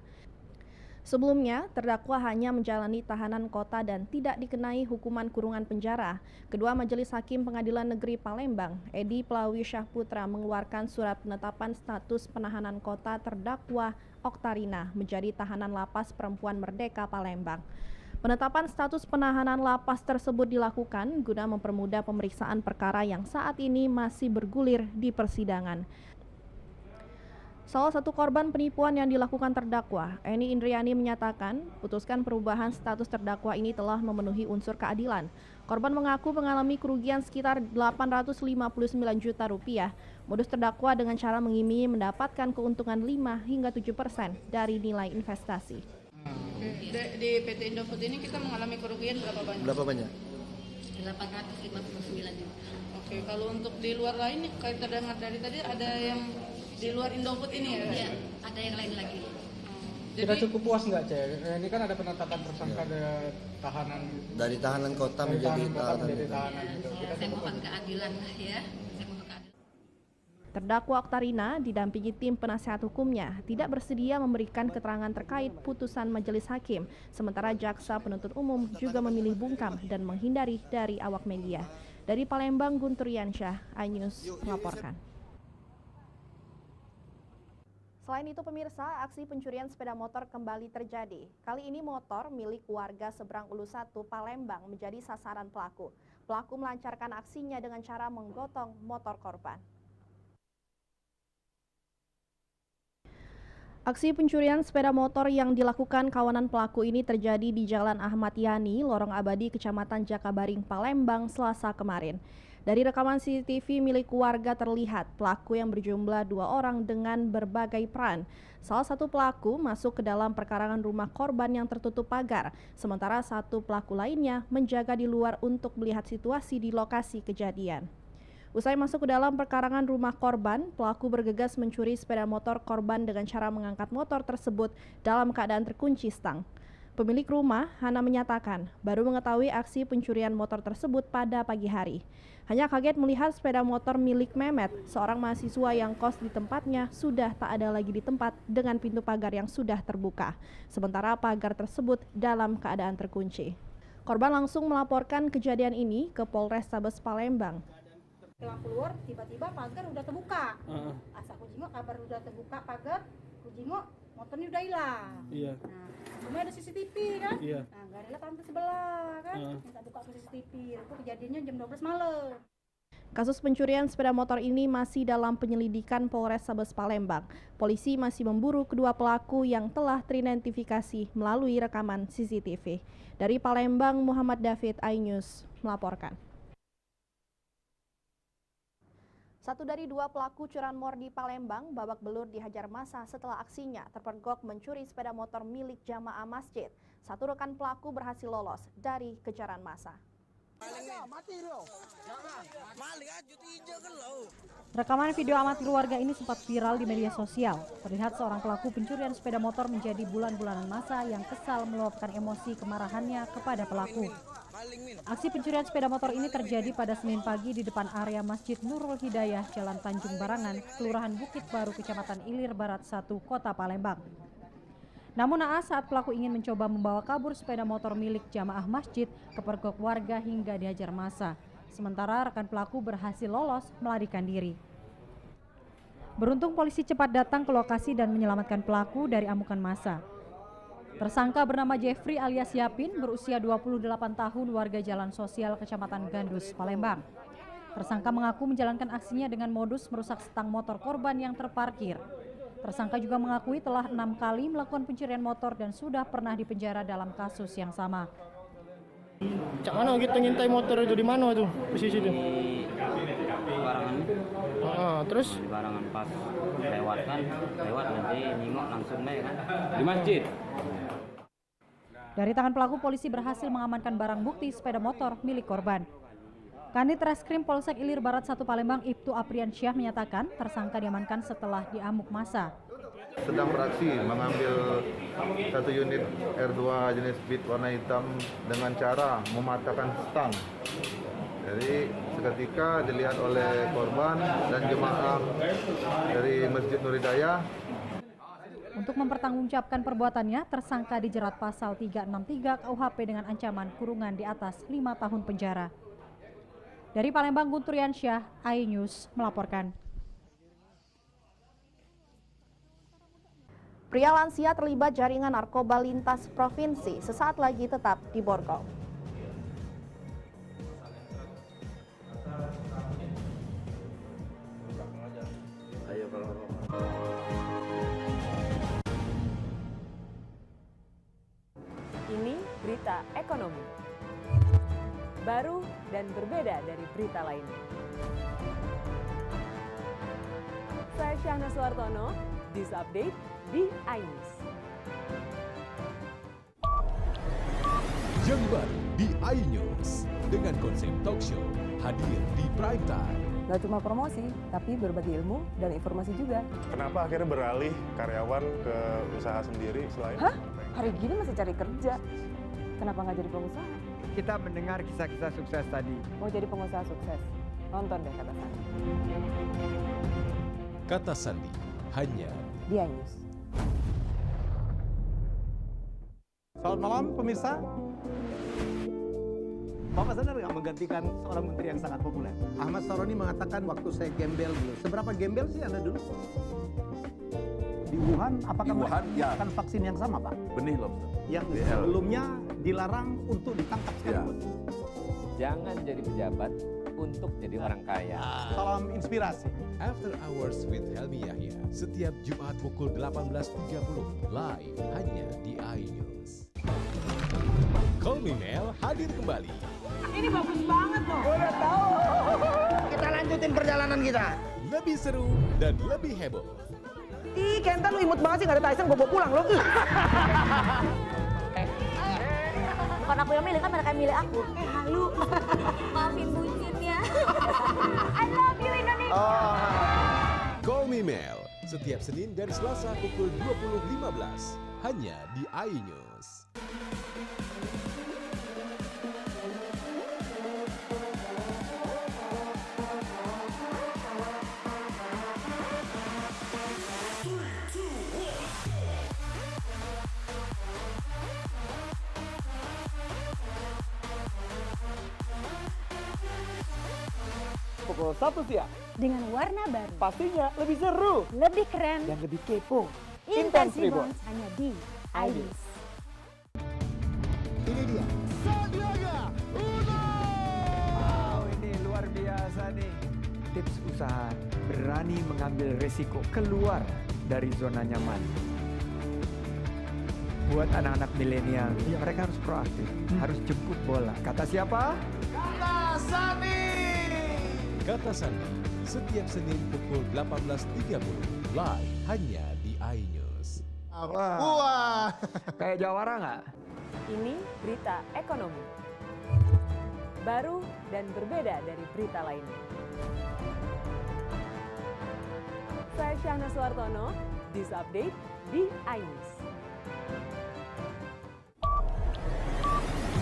Sebelumnya, terdakwa hanya menjalani tahanan kota dan tidak dikenai hukuman kurungan penjara. Kedua Majelis Hakim Pengadilan Negeri Palembang, Edi Plawi Syahputra, mengeluarkan surat penetapan status penahanan kota terdakwa Oktarina menjadi tahanan lapas perempuan Merdeka Palembang. Penetapan status penahanan lapas tersebut dilakukan guna mempermudah pemeriksaan perkara yang saat ini masih bergulir di persidangan. Salah satu korban penipuan yang dilakukan terdakwa, Eni Indriani, menyatakan putuskan perubahan status terdakwa ini telah memenuhi unsur keadilan. Korban mengaku mengalami kerugian sekitar 859 juta rupiah. Modus terdakwa dengan cara mengiming mendapatkan keuntungan 5 hingga 7% dari nilai investasi. Di PT Indofood ini kita mengalami kerugian berapa banyak? 859 juta. Oke, kalau untuk di luar lain, kayak terdengar dari tadi ada yang di luar Indofood ini ya? Iya, ada yang lain lagi. Jadi, kita cukup puas nggak, Cek? Ini kan ada penetapan tersangka dari tahanan. Dari tahanan kota menjadi tahanan. Saya mohon keadilan lah ya. Terdakwa Oktarina didampingi tim penasehat hukumnya tidak bersedia memberikan keterangan terkait putusan majelis hakim, sementara jaksa penuntut umum juga memilih bungkam dan menghindari dari awak media. Dari Palembang, Guntur Yansyah, iNews melaporkan. Selain itu pemirsa, aksi pencurian sepeda motor kembali terjadi. Kali ini motor milik warga seberang Ulu 1 Palembang menjadi sasaran pelaku. Pelaku melancarkan aksinya dengan cara menggotong motor korban. Aksi pencurian sepeda motor yang dilakukan kawanan pelaku ini terjadi di Jalan Ahmad Yani, Lorong Abadi, Kecamatan Jakabaring, Palembang, Selasa kemarin. Dari rekaman CCTV milik warga terlihat pelaku yang berjumlah 2 orang dengan berbagai peran. Salah satu pelaku masuk ke dalam perkarangan rumah korban yang tertutup pagar, sementara satu pelaku lainnya menjaga di luar untuk melihat situasi di lokasi kejadian. Usai masuk ke dalam perkarangan rumah korban, pelaku bergegas mencuri sepeda motor korban dengan cara mengangkat motor tersebut dalam keadaan terkunci stang. Pemilik rumah, Hana, menyatakan baru mengetahui aksi pencurian motor tersebut pada pagi hari. Hanya kaget melihat sepeda motor milik Mehmet, seorang mahasiswa yang kos di tempatnya, sudah tak ada lagi di tempat dengan pintu pagar yang sudah terbuka. Sementara pagar tersebut dalam keadaan terkunci. Korban langsung melaporkan kejadian ini ke Polrestabes Palembang. Setelah keluar, tiba-tiba pagar udah terbuka. Asa kujingo kabar udah terbuka pagar, kujingo motornya udah hilang. Iya. Nah, cuma ada CCTV kan? Iya. Nah, nggak ada lantai sebelah kan? Minta buka ke CCTV. Itu kejadiannya jam 12 malam. Kasus pencurian sepeda motor ini masih dalam penyelidikan Polrestabes Palembang. Polisi masih memburu kedua pelaku yang telah teridentifikasi melalui rekaman CCTV. Dari Palembang, Muhammad David, iNews melaporkan. Satu dari 2 pelaku curanmor di Palembang babak belur dihajar massa setelah aksinya terpergok mencuri sepeda motor milik jamaah masjid. Satu rekan pelaku berhasil lolos dari kejaran massa. Rekaman video amatir warga ini sempat viral di media sosial. Terlihat seorang pelaku pencurian sepeda motor menjadi bulan-bulanan massa yang kesal meluapkan emosi kemarahannya kepada pelaku. Aksi pencurian sepeda motor ini terjadi pada Senin pagi di depan area Masjid Nurul Hidayah, Jalan Tanjung Barangan, Kelurahan Bukit Baru, Kecamatan Ilir Barat 1, Kota Palembang. Namun naas saat pelaku ingin mencoba membawa kabur sepeda motor milik jamaah masjid, kepergok warga hingga dihajar massa. Sementara rekan pelaku berhasil lolos melarikan diri. Beruntung polisi cepat datang ke lokasi dan menyelamatkan pelaku dari amukan massa. Tersangka bernama Jeffrey alias Yapin, berusia 28 tahun, warga Jalan Sosial Kecamatan Gandus, Palembang. Tersangka mengaku menjalankan aksinya dengan modus merusak stang motor korban yang terparkir. Tersangka juga mengakui telah 6 kali melakukan pencurian motor dan sudah pernah dipenjara dalam kasus yang sama. Cak mana kita ngintai motor itu, di mana itu posisi itu? Di barangan. Terus? Di barangan pas lewat nanti nengok langsung kan Di masjid. Dari tangan pelaku, polisi berhasil mengamankan barang bukti sepeda motor milik korban. Kanit Reskrim Polsek Ilir Barat 1 Palembang, Ibtu Apriansyah menyatakan tersangka diamankan setelah diamuk massa. Sedang beraksi mengambil satu unit R2 jenis Beat warna hitam dengan cara mematahkan stang. Jadi seketika dilihat oleh korban dan jemaah dari Masjid Nur Hidayah. Untuk mempertanggungjawabkan perbuatannya, tersangka dijerat pasal 363 KUHP dengan ancaman kurungan di atas 5 tahun penjara. Dari Palembang, Guntur Yansyah, iNews melaporkan. Pria lansia terlibat jaringan narkoba lintas provinsi, sesaat lagi tetap di Borgol. Ini berita ekonomi. Baru dan berbeda dari berita lainnya. Saya Syahna Suartono, This Update di iNews. Yang baru di iNews dengan konsep talk show hadir di prime time. Gak cuma promosi, tapi berbagi ilmu dan informasi juga. Kenapa akhirnya beralih karyawan ke usaha sendiri selain? Hah? Hari gini masih cari kerja. Kenapa nggak jadi pengusaha? Kita mendengar kisah-kisah sukses tadi. Mau jadi pengusaha sukses? Nonton deh Kata Sandi. Kata Sandi hanya di iNews. Selamat malam pemirsa. Bapak sadar nggak menggantikan seorang menteri yang sangat populer? Ahmad Saroni mengatakan waktu saya gembel dulu. Seberapa gembel sih Anda dulu? Di Wuhan, apakah menggunakan vaksin yang sama, Pak? Benih lobster. Yang sebelumnya dilarang untuk ditangkap sekalipun. Jangan jadi pejabat untuk jadi orang kaya. Salam inspirasi. After Hours with Helmi Yahya setiap Jumat pukul 18.30 live hanya di iNews. Call Me Mel hadir kembali. Ini bagus banget loh. Udah tahu. Kita lanjutin perjalanan kita. Lebih seru dan lebih heboh. Ih, Kenta lu imut banget sih, gak ada Tyson, gue bawa pulang lo. Bukan aku yang milih, kan mereka yang milih aku. Halu. Maafin buncit ya. I love you Indonesia. Call Me Mel setiap Senin dan Selasa pukul 20.15 hanya di iNews. Pukul 1 siang. Dengan warna baru. Pastinya lebih seru. Lebih keren. Dan lebih kepo. Intense Rebounds hanya di iNews. Ini dia. Sandiaga Uno. Wow, ini luar biasa nih. Tips usaha, berani mengambil resiko, keluar dari zona nyaman. Buat anak-anak milenial, mereka harus proaktif, harus jemput bola. Kata siapa? Kata Sandi. Kata Sandi setiap Senin pukul 18.30 live hanya di iNews. Wah. Kayak jawara nggak? Ini berita ekonomi. Baru dan berbeda dari berita lainnya. Saya Syahna Suartono, This Update di iNews.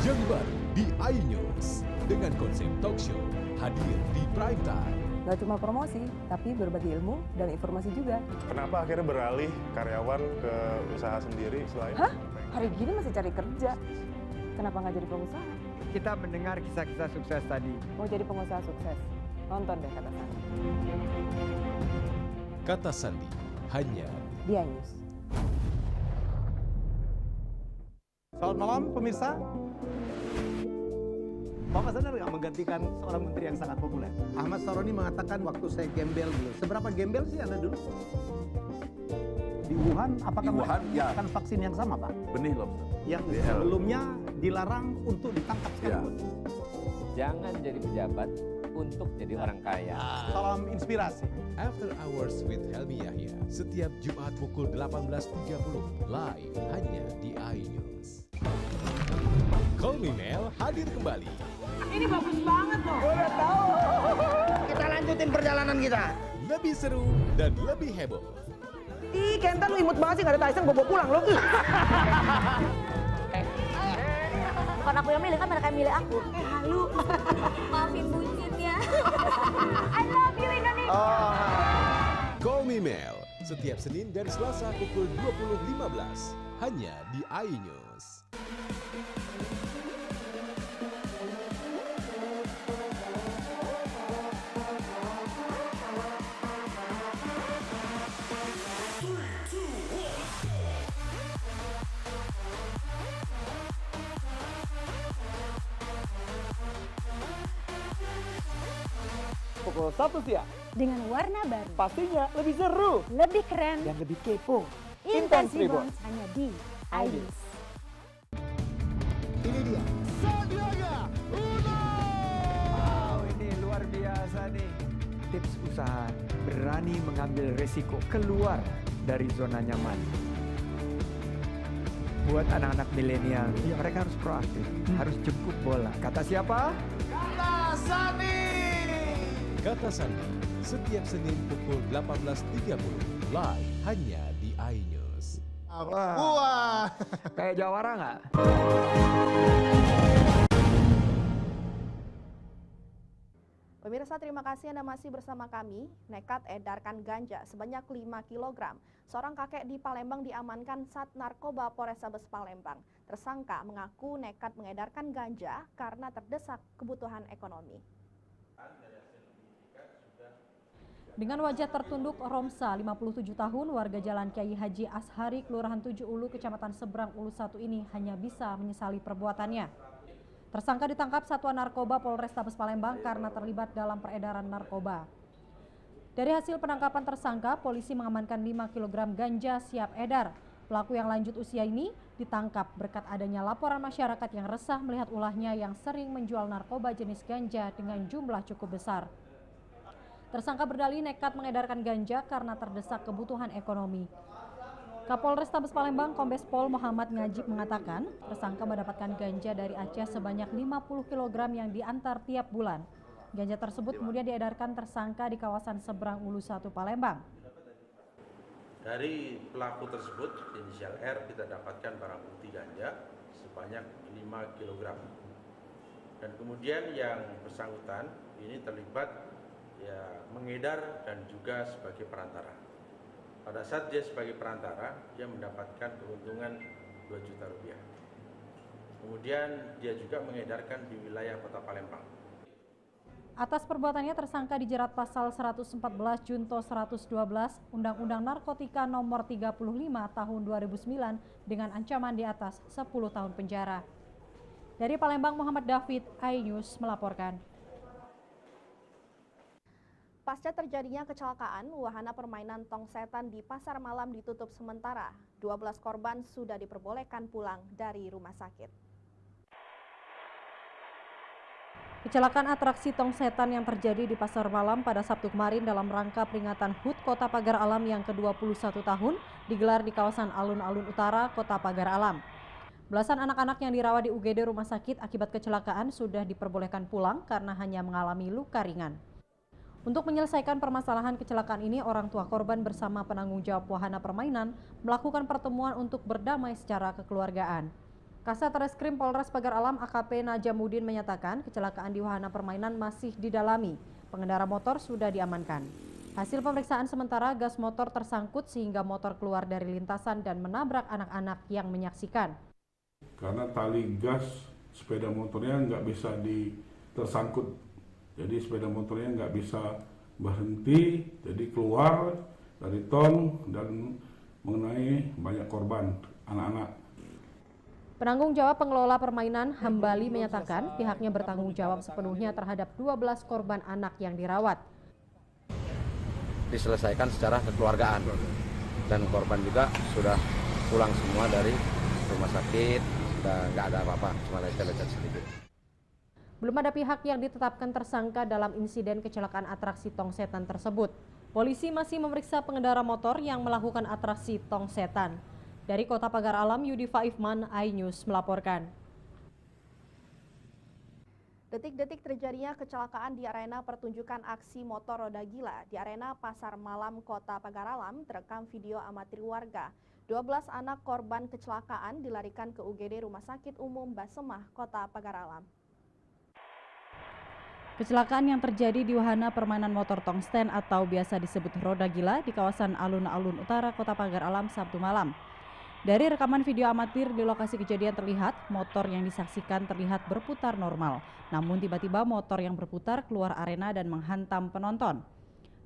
Yang baru di iNews dengan konsep talk show hadir di prime time. Gak cuma promosi, tapi berbagi ilmu dan informasi juga. Kenapa akhirnya beralih karyawan ke usaha sendiri selain? Hah? Hari gini masih cari kerja. Kenapa nggak jadi pengusaha? Kita mendengar kisah-kisah sukses tadi. Mau jadi pengusaha sukses? Nonton deh Kata Sandi. Kata Sandi hanya di iNews. Selamat malam pemirsa. Bapak sadar nggak menggantikan seorang menteri yang sangat populer? Ahmad Saroni mengatakan waktu saya gembel dulu. Seberapa gembel sih Anda dulu? Di Wuhan, apakah menggunakan vaksin yang sama, Pak? Benih lobster. Yang sebelumnya dilarang untuk ditangkap sekalipun. Jangan jadi pejabat untuk jadi orang kaya. Salam inspirasi. After Hours with Helmi Yahya setiap Jumat pukul 18.30 live hanya di iNews. Call Me Mel hadir kembali. Ini bagus banget loh. Udah tahu. Kita lanjutin perjalanan kita. Lebih seru dan lebih heboh. Ih, Kenta lu imut banget sih, nggak ada Tyson, gue bawa pulang lo. Bukan aku yang milih, kan mereka yang milih aku. Halu. Maafin buncit ya. I love you Indonesia. Call Me Mel setiap Senin dan Selasa pukul 20.15 hanya di iNews. Pukul 1 siang. Dengan warna baru. Pastinya lebih seru. Lebih keren. Dan lebih kepo. Intense Reborn hanya di iNews. Ini dia. Sandiaga Uno. Wow, ini luar biasa nih. Tips usaha, berani mengambil resiko, keluar dari zona nyaman. Buat anak-anak milenial, ya mereka harus proaktif, harus jemput bola. Kata siapa? Kata Sandi. Kata Sandi setiap Senin pukul 18.30 live hanya di iNews. Wah. Kayak jawara nggak? Pemirsa, terima kasih Anda masih bersama kami. Nekat edarkan ganja sebanyak 5 kg. Seorang kakek di Palembang diamankan Sat Narkoba Polrestabes Palembang. Tersangka mengaku nekat mengedarkan ganja karena terdesak kebutuhan ekonomi. Dengan wajah tertunduk, Romsa, 57 tahun, warga Jalan Kiai Haji Ashari, Kelurahan 7 Ulu, Kecamatan Seberang Ulu 1 ini hanya bisa menyesali perbuatannya. Tersangka ditangkap Satuan Narkoba Polrestabes Palembang karena terlibat dalam peredaran narkoba. Dari hasil penangkapan tersangka, polisi mengamankan 5 kg ganja siap edar. Pelaku yang lanjut usia ini ditangkap berkat adanya laporan masyarakat yang resah melihat ulahnya yang sering menjual narkoba jenis ganja dengan jumlah cukup besar. Tersangka berdalih nekat mengedarkan ganja karena terdesak kebutuhan ekonomi. Kapolrestabes Palembang Kombes Pol Muhammad Ngajib mengatakan, tersangka mendapatkan ganja dari Aceh sebanyak 50 kg yang diantar tiap bulan. Ganja tersebut kemudian diedarkan tersangka di kawasan Seberang Ulu 1 Palembang. Dari pelaku tersebut, inisial R, kita dapatkan barang bukti ganja sebanyak 5 kg. Dan kemudian yang bersangkutan ini terlibat mengedar dan juga sebagai perantara. Pada saat dia sebagai perantara, dia mendapatkan keuntungan 2 juta rupiah. Kemudian dia juga mengedarkan di wilayah Kota Palembang. Atas perbuatannya tersangka dijerat pasal 114 Junto 112 Undang-Undang Narkotika Nomor 35 Tahun 2009 dengan ancaman di atas 10 tahun penjara. Dari Palembang, Muhammad David, iNews melaporkan. Pasca terjadinya kecelakaan, wahana permainan tong setan di pasar malam ditutup sementara. 12 korban sudah diperbolehkan pulang dari rumah sakit. Kecelakaan atraksi tong setan yang terjadi di pasar malam pada Sabtu kemarin dalam rangka peringatan HUT Kota Pagar Alam yang ke-21 tahun digelar di kawasan Alun-Alun Utara, Kota Pagar Alam. Belasan anak-anak yang dirawat di UGD rumah sakit akibat kecelakaan sudah diperbolehkan pulang karena hanya mengalami luka ringan. Untuk menyelesaikan permasalahan kecelakaan ini, orang tua korban bersama penanggung jawab wahana permainan melakukan pertemuan untuk berdamai secara kekeluargaan. Kasat Reskrim Polres Pagar Alam AKP Najamuddin menyatakan kecelakaan di wahana permainan masih didalami. Pengendara motor sudah diamankan. Hasil pemeriksaan sementara gas motor tersangkut sehingga motor keluar dari lintasan dan menabrak anak-anak yang menyaksikan. Karena tali gas sepeda motornya nggak bisa tersangkut. Jadi sepeda motornya nggak bisa berhenti, jadi keluar, dari TON dan mengenai banyak korban anak-anak. Penanggung jawab pengelola permainan Hambali menyatakan pihaknya bertanggung jawab sepenuhnya terhadap 12 korban anak yang dirawat. Diselesaikan secara kekeluargaan dan korban juga sudah pulang semua dari rumah sakit dan nggak ada apa-apa, cuma lecet-lecet sedikit. Belum ada pihak yang ditetapkan tersangka dalam insiden kecelakaan atraksi Tong Setan tersebut. Polisi masih memeriksa pengendara motor yang melakukan atraksi Tong Setan. Dari Kota Pagar Alam, Yudi Faifman, iNews melaporkan. Detik-detik terjadinya kecelakaan di arena pertunjukan aksi motor roda gila di arena Pasar Malam Kota Pagar Alam terekam video amatir warga. 12 anak korban kecelakaan dilarikan ke UGD Rumah Sakit Umum Basemah, Kota Pagar Alam. Kecelakaan yang terjadi di wahana permainan motor tongsten atau biasa disebut roda gila di kawasan Alun-Alun Utara, Kota Pagar Alam, Sabtu malam. Dari rekaman video amatir di lokasi kejadian terlihat motor yang disaksikan terlihat berputar normal. Namun tiba-tiba motor yang berputar keluar arena dan menghantam penonton.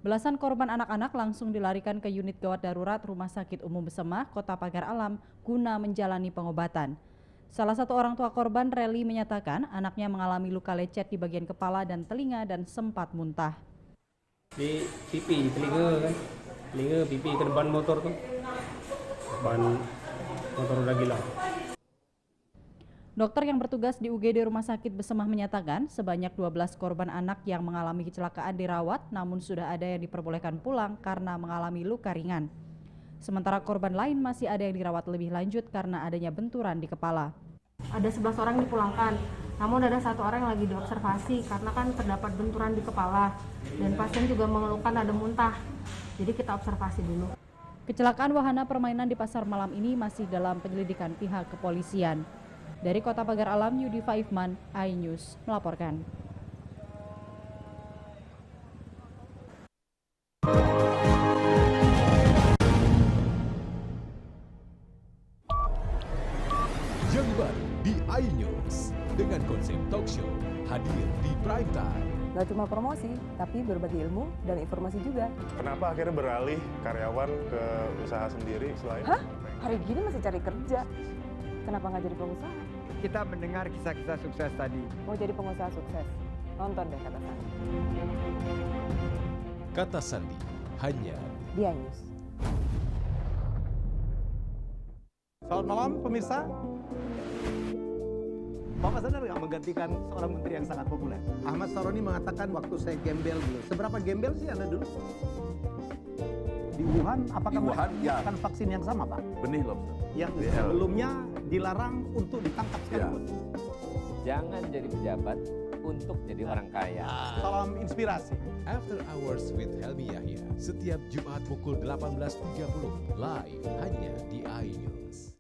Belasan korban anak-anak langsung dilarikan ke unit gawat darurat Rumah Sakit Umum Basemah, Kota Pagar Alam guna menjalani pengobatan. Salah satu orang tua korban, Reli, menyatakan anaknya mengalami luka lecet di bagian kepala dan telinga dan sempat muntah. Di pipi, telinga kan, telinga, pipi ke depan motor tuh, ban motor roda gila. Dokter yang bertugas di UGD Rumah Sakit Basemah menyatakan sebanyak 12 korban anak yang mengalami kecelakaan dirawat, namun sudah ada yang diperbolehkan pulang karena mengalami luka ringan. Sementara korban lain masih ada yang dirawat lebih lanjut karena adanya benturan di kepala. Ada 11 orang dipulangkan, namun ada 1 orang yang lagi diobservasi karena kan terdapat benturan di kepala dan pasien juga mengeluhkan ada muntah. Jadi kita observasi dulu. Kecelakaan wahana permainan di pasar malam ini masih dalam penyelidikan pihak kepolisian. Dari Kota Pagar Alam, Yudi Faifman, iNews melaporkan. Yang baru di iNews dengan konsep talk show hadir di prime time. Gak cuma promosi, tapi berbagi ilmu dan informasi juga. Kenapa akhirnya beralih karyawan ke usaha sendiri selain? Hah? Hari gini masih cari kerja. Kenapa nggak jadi pengusaha? Kita mendengar kisah-kisah sukses tadi. Mau jadi pengusaha sukses? Nonton deh Kata Sandi. Kata Sandi hanya di iNews. Selamat malam pemirsa. Bapak sadar nggak menggantikan seorang menteri yang sangat populer? Ahmad Saroni mengatakan waktu saya gembel dulu. Seberapa gembel sih Anda dulu? Di Wuhan, apakah melakukan vaksin yang sama, Pak? Benih lobster. Yang sebelumnya dilarang untuk ditangkap sekalipun. Jangan jadi pejabat untuk jadi orang kaya. Salam inspirasi. After Hours with Helmi Yahya setiap Jumat pukul 18.30 live hanya di iNews.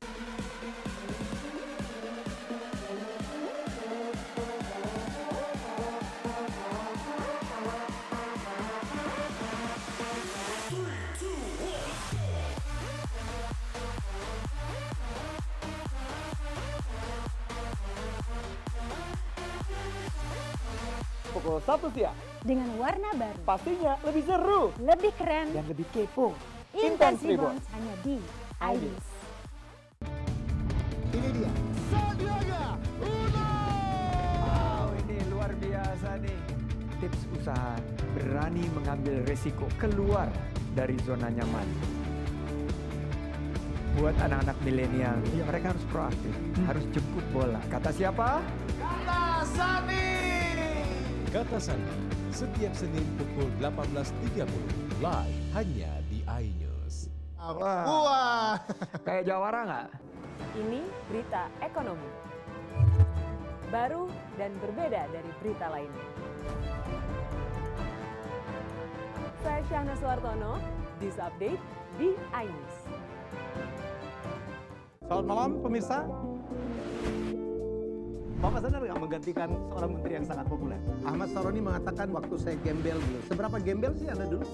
Pukul 1 siang. Dengan warna baru. Pastinya lebih seru. Lebih keren. Dan lebih kepo. Intense Rebound hanya di iNews. Ini dia. Sandiaga Uno! Wow, ini luar biasa nih. Tips usaha berani mengambil resiko keluar dari zona nyaman. Buat anak-anak milenial, mereka harus proaktif, harus jemput bola. Kata siapa? Kata Sandi! Kata Sandi setiap Senin pukul 18.30 live hanya di iNews. Wah. Kayak jawara nggak? Ini berita ekonomi. Baru dan berbeda dari berita lainnya. Saya Syahna Suartono, This Update di iNews. Selamat malam pemirsa. Bapak sadar nggak menggantikan seorang menteri yang sangat populer? Ahmad Saroni mengatakan waktu saya gembel dulu. Seberapa gembel sih Anda dulu?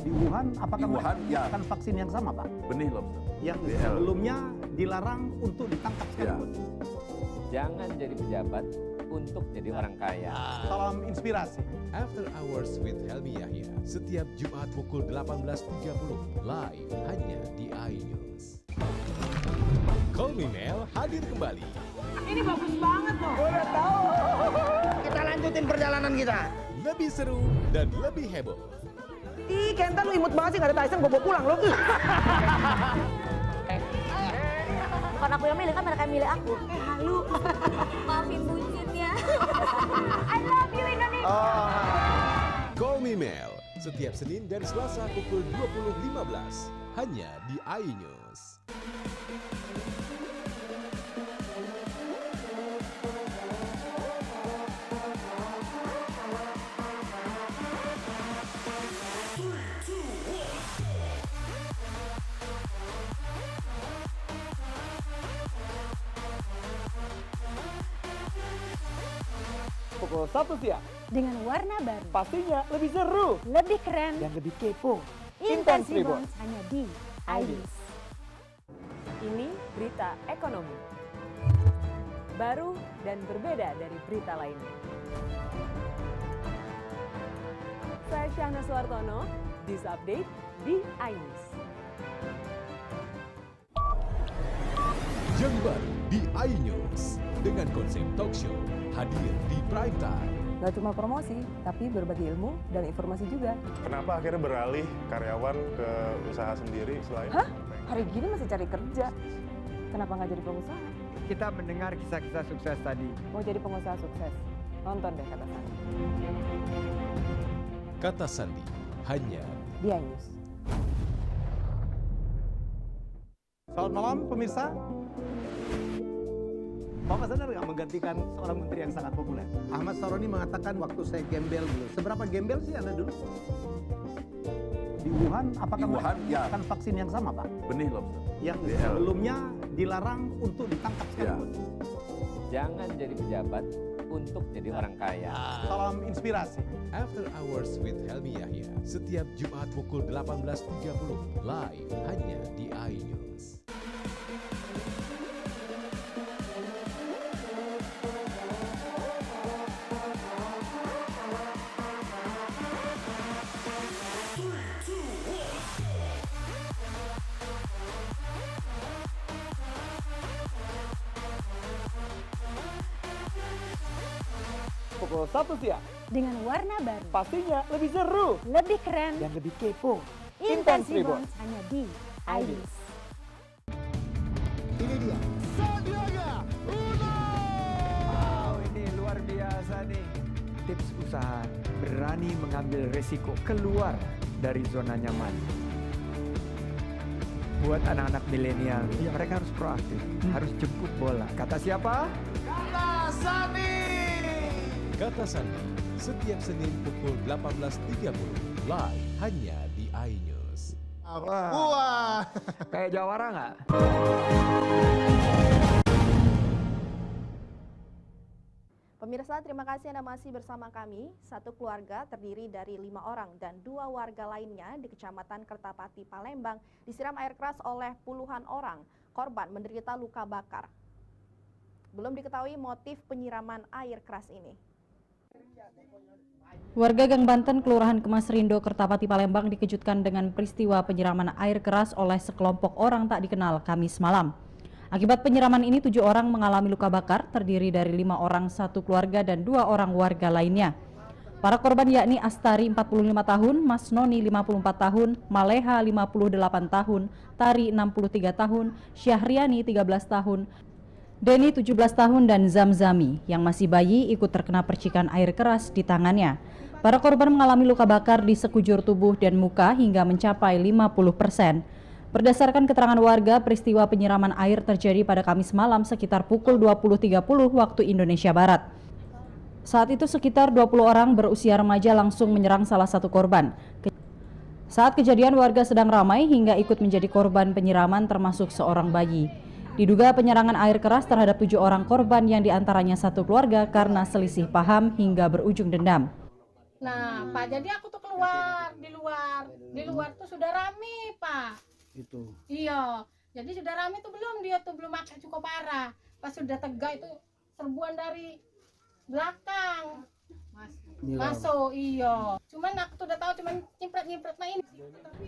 Di Wuhan, apakah melakukan vaksin yang sama, Pak? Benih lobster. Yang sebelumnya dilarang untuk ditangkap sekalipun. Jangan jadi pejabat untuk jadi orang kaya. Salam inspirasi. After Hours with Helmi Yahya, setiap Jumat pukul 18.30, live hanya di iNews. Call Me Mel hadir kembali. Ini bagus banget loh. Udah tahu. Kita lanjutin perjalanan kita. Lebih seru dan lebih heboh. Ih, Kenta lu imut banget sih, gak ada Tyson, gue bawa pulang lo. Bukan aku yang milih, kan mereka yang milih aku. Halu. Maafin buncit ya. I love you Indonesia. Call Me Mel, setiap Senin dan Selasa pukul 20.15, hanya di iNews. Pukul 1 siang. Dengan warna baru. Pastinya lebih seru. Lebih keren. Dan lebih kepo. Intense Rebound hanya di iNews. Ini berita ekonomi. Baru dan berbeda dari berita lainnya. Saya Syahna Suartono, This Update di iNews. Yang baru di iNews dengan konsep talk show hadir di prime time. Gak cuma promosi, tapi berbagi ilmu dan informasi juga. Kenapa akhirnya beralih karyawan ke usaha sendiri selain? Hah? Hari gini masih cari kerja. Kenapa nggak jadi pengusaha? Kita mendengar kisah-kisah sukses tadi. Mau jadi pengusaha sukses? Nonton deh Kata Sandi. Kata Sandi hanya di iNews. Selamat malam pemirsa. Bapak sadar nggak menggantikan seorang menteri yang sangat populer? Ahmad Saroni mengatakan waktu saya gembel dulu. Seberapa gembel sih Anda dulu? Di Wuhan, apakah melakukan vaksin yang sama, Pak? Benih lobster. Yang sebelumnya dilarang untuk ditangkap sekalipun. Jangan jadi pejabat untuk jadi orang kaya. Salam inspirasi. After Hours with Helmi Yahya, setiap Jumat pukul 18.30, live hanya di iNews. Pukul 1 siang. Dengan warna baru. Pastinya lebih seru. Lebih keren. Dan lebih kepo. Intense Rebound hanya di iNews. Ini dia. Sandiaga Uno. Wow, ini luar biasa nih. Tips usaha, berani mengambil resiko, keluar dari zona nyaman. Buat anak-anak milenial, mereka harus proaktif, harus jemput bola. Kata siapa? Kata Sandi. Kata Sandi, setiap Senin pukul 18.30, live hanya di iNews. Wah. Kayak jawara nggak? Pemirsa, terima kasih Anda masih bersama kami. Satu keluarga terdiri dari 5 orang dan 2 warga lainnya di Kecamatan Kertapati, Palembang disiram air keras oleh puluhan orang. Korban menderita luka bakar. Belum diketahui motif penyiraman air keras ini. Warga Gang Banten, Kelurahan Kemas Rindo, Kertapati, Palembang dikejutkan dengan peristiwa penyiraman air keras oleh sekelompok orang tak dikenal Kamis malam. Akibat penyiraman ini 7 orang mengalami luka bakar, terdiri dari 5 orang satu keluarga dan 2 orang warga lainnya. Para korban yakni Astari 45 tahun, Mas Noni 54 tahun, Maleha 58 tahun, Tari 63 tahun, Syahriani 13 tahun, Deni 17 tahun dan Zamzami yang masih bayi ikut terkena percikan air keras di tangannya. Para korban mengalami luka bakar di sekujur tubuh dan muka hingga mencapai 50%. Berdasarkan keterangan warga, peristiwa penyiraman air terjadi pada Kamis malam sekitar pukul 20.30 waktu Indonesia Barat. Saat itu sekitar 20 orang berusia remaja langsung menyerang salah satu korban. Saat kejadian warga sedang ramai hingga ikut menjadi korban penyiraman termasuk seorang bayi. Diduga penyerangan air keras terhadap 7 orang korban yang diantaranya satu keluarga karena selisih paham hingga berujung dendam. Nah, Pak, jadi aku tuh keluar di luar tuh sudah rame, Pak. Itu. Iya, jadi sudah rame tuh belum maksa cukup parah. Pas sudah tegak itu serbuan dari Belakang. Masuk, iya. Cuman aku tuh udah tahu, cuman nyimpret nah ini.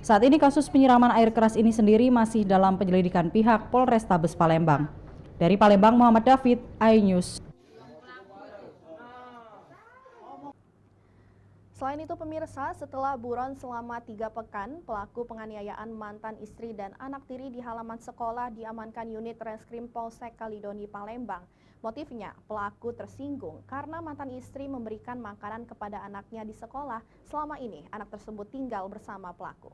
Saat ini kasus penyiraman air keras ini sendiri masih dalam penyelidikan pihak Polrestabes Palembang. Dari Palembang, Muhammad David, iNews. Selain itu pemirsa, setelah buron selama 3 pekan, pelaku penganiayaan mantan istri dan anak tiri di halaman sekolah diamankan unit Reskrim Polsek Kalidoni Palembang. Motifnya, pelaku tersinggung karena mantan istri memberikan makanan kepada anaknya di sekolah. Selama ini, anak tersebut tinggal bersama pelaku.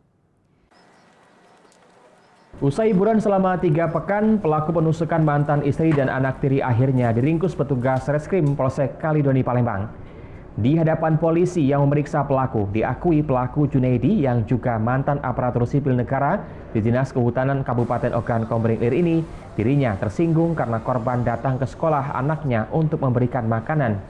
Usai buron selama 3 pekan, pelaku penusukan mantan istri dan anak tiri akhirnya diringkus petugas Reskrim Polsek Kalidoni Palembang. Di hadapan polisi yang memeriksa pelaku, diakui pelaku Junaidi yang juga mantan aparatur sipil negara di Dinas Kehutanan Kabupaten Ogan Komering Ilir ini, dirinya tersinggung karena korban datang ke sekolah anaknya untuk memberikan makanan.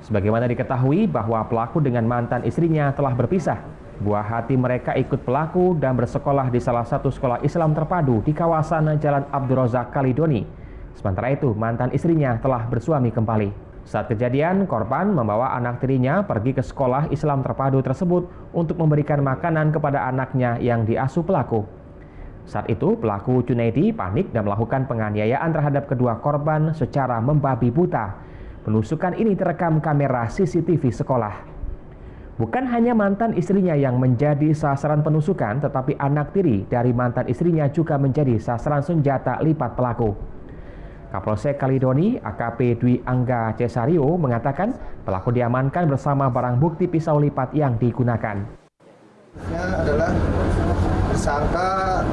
Sebagaimana diketahui bahwa pelaku dengan mantan istrinya telah berpisah, buah hati mereka ikut pelaku dan bersekolah di salah satu sekolah Islam terpadu di kawasan Jalan Abdul Razak Kalidoni. Sementara itu, mantan istrinya telah bersuami kembali. Saat kejadian, korban membawa anak tirinya pergi ke sekolah Islam terpadu tersebut untuk memberikan makanan kepada anaknya yang diasuh pelaku. Saat itu, pelaku Junaidi panik dan melakukan penganiayaan terhadap kedua korban secara membabi buta. Penusukan ini terekam kamera CCTV sekolah. Bukan hanya mantan istrinya yang menjadi sasaran penusukan, tetapi anak tiri dari mantan istrinya juga menjadi sasaran senjata lipat pelaku. Kapolsek Kalidoni AKP Dwi Angga Cesario mengatakan pelaku diamankan bersama barang bukti pisau lipat yang digunakan. Adalah tersangka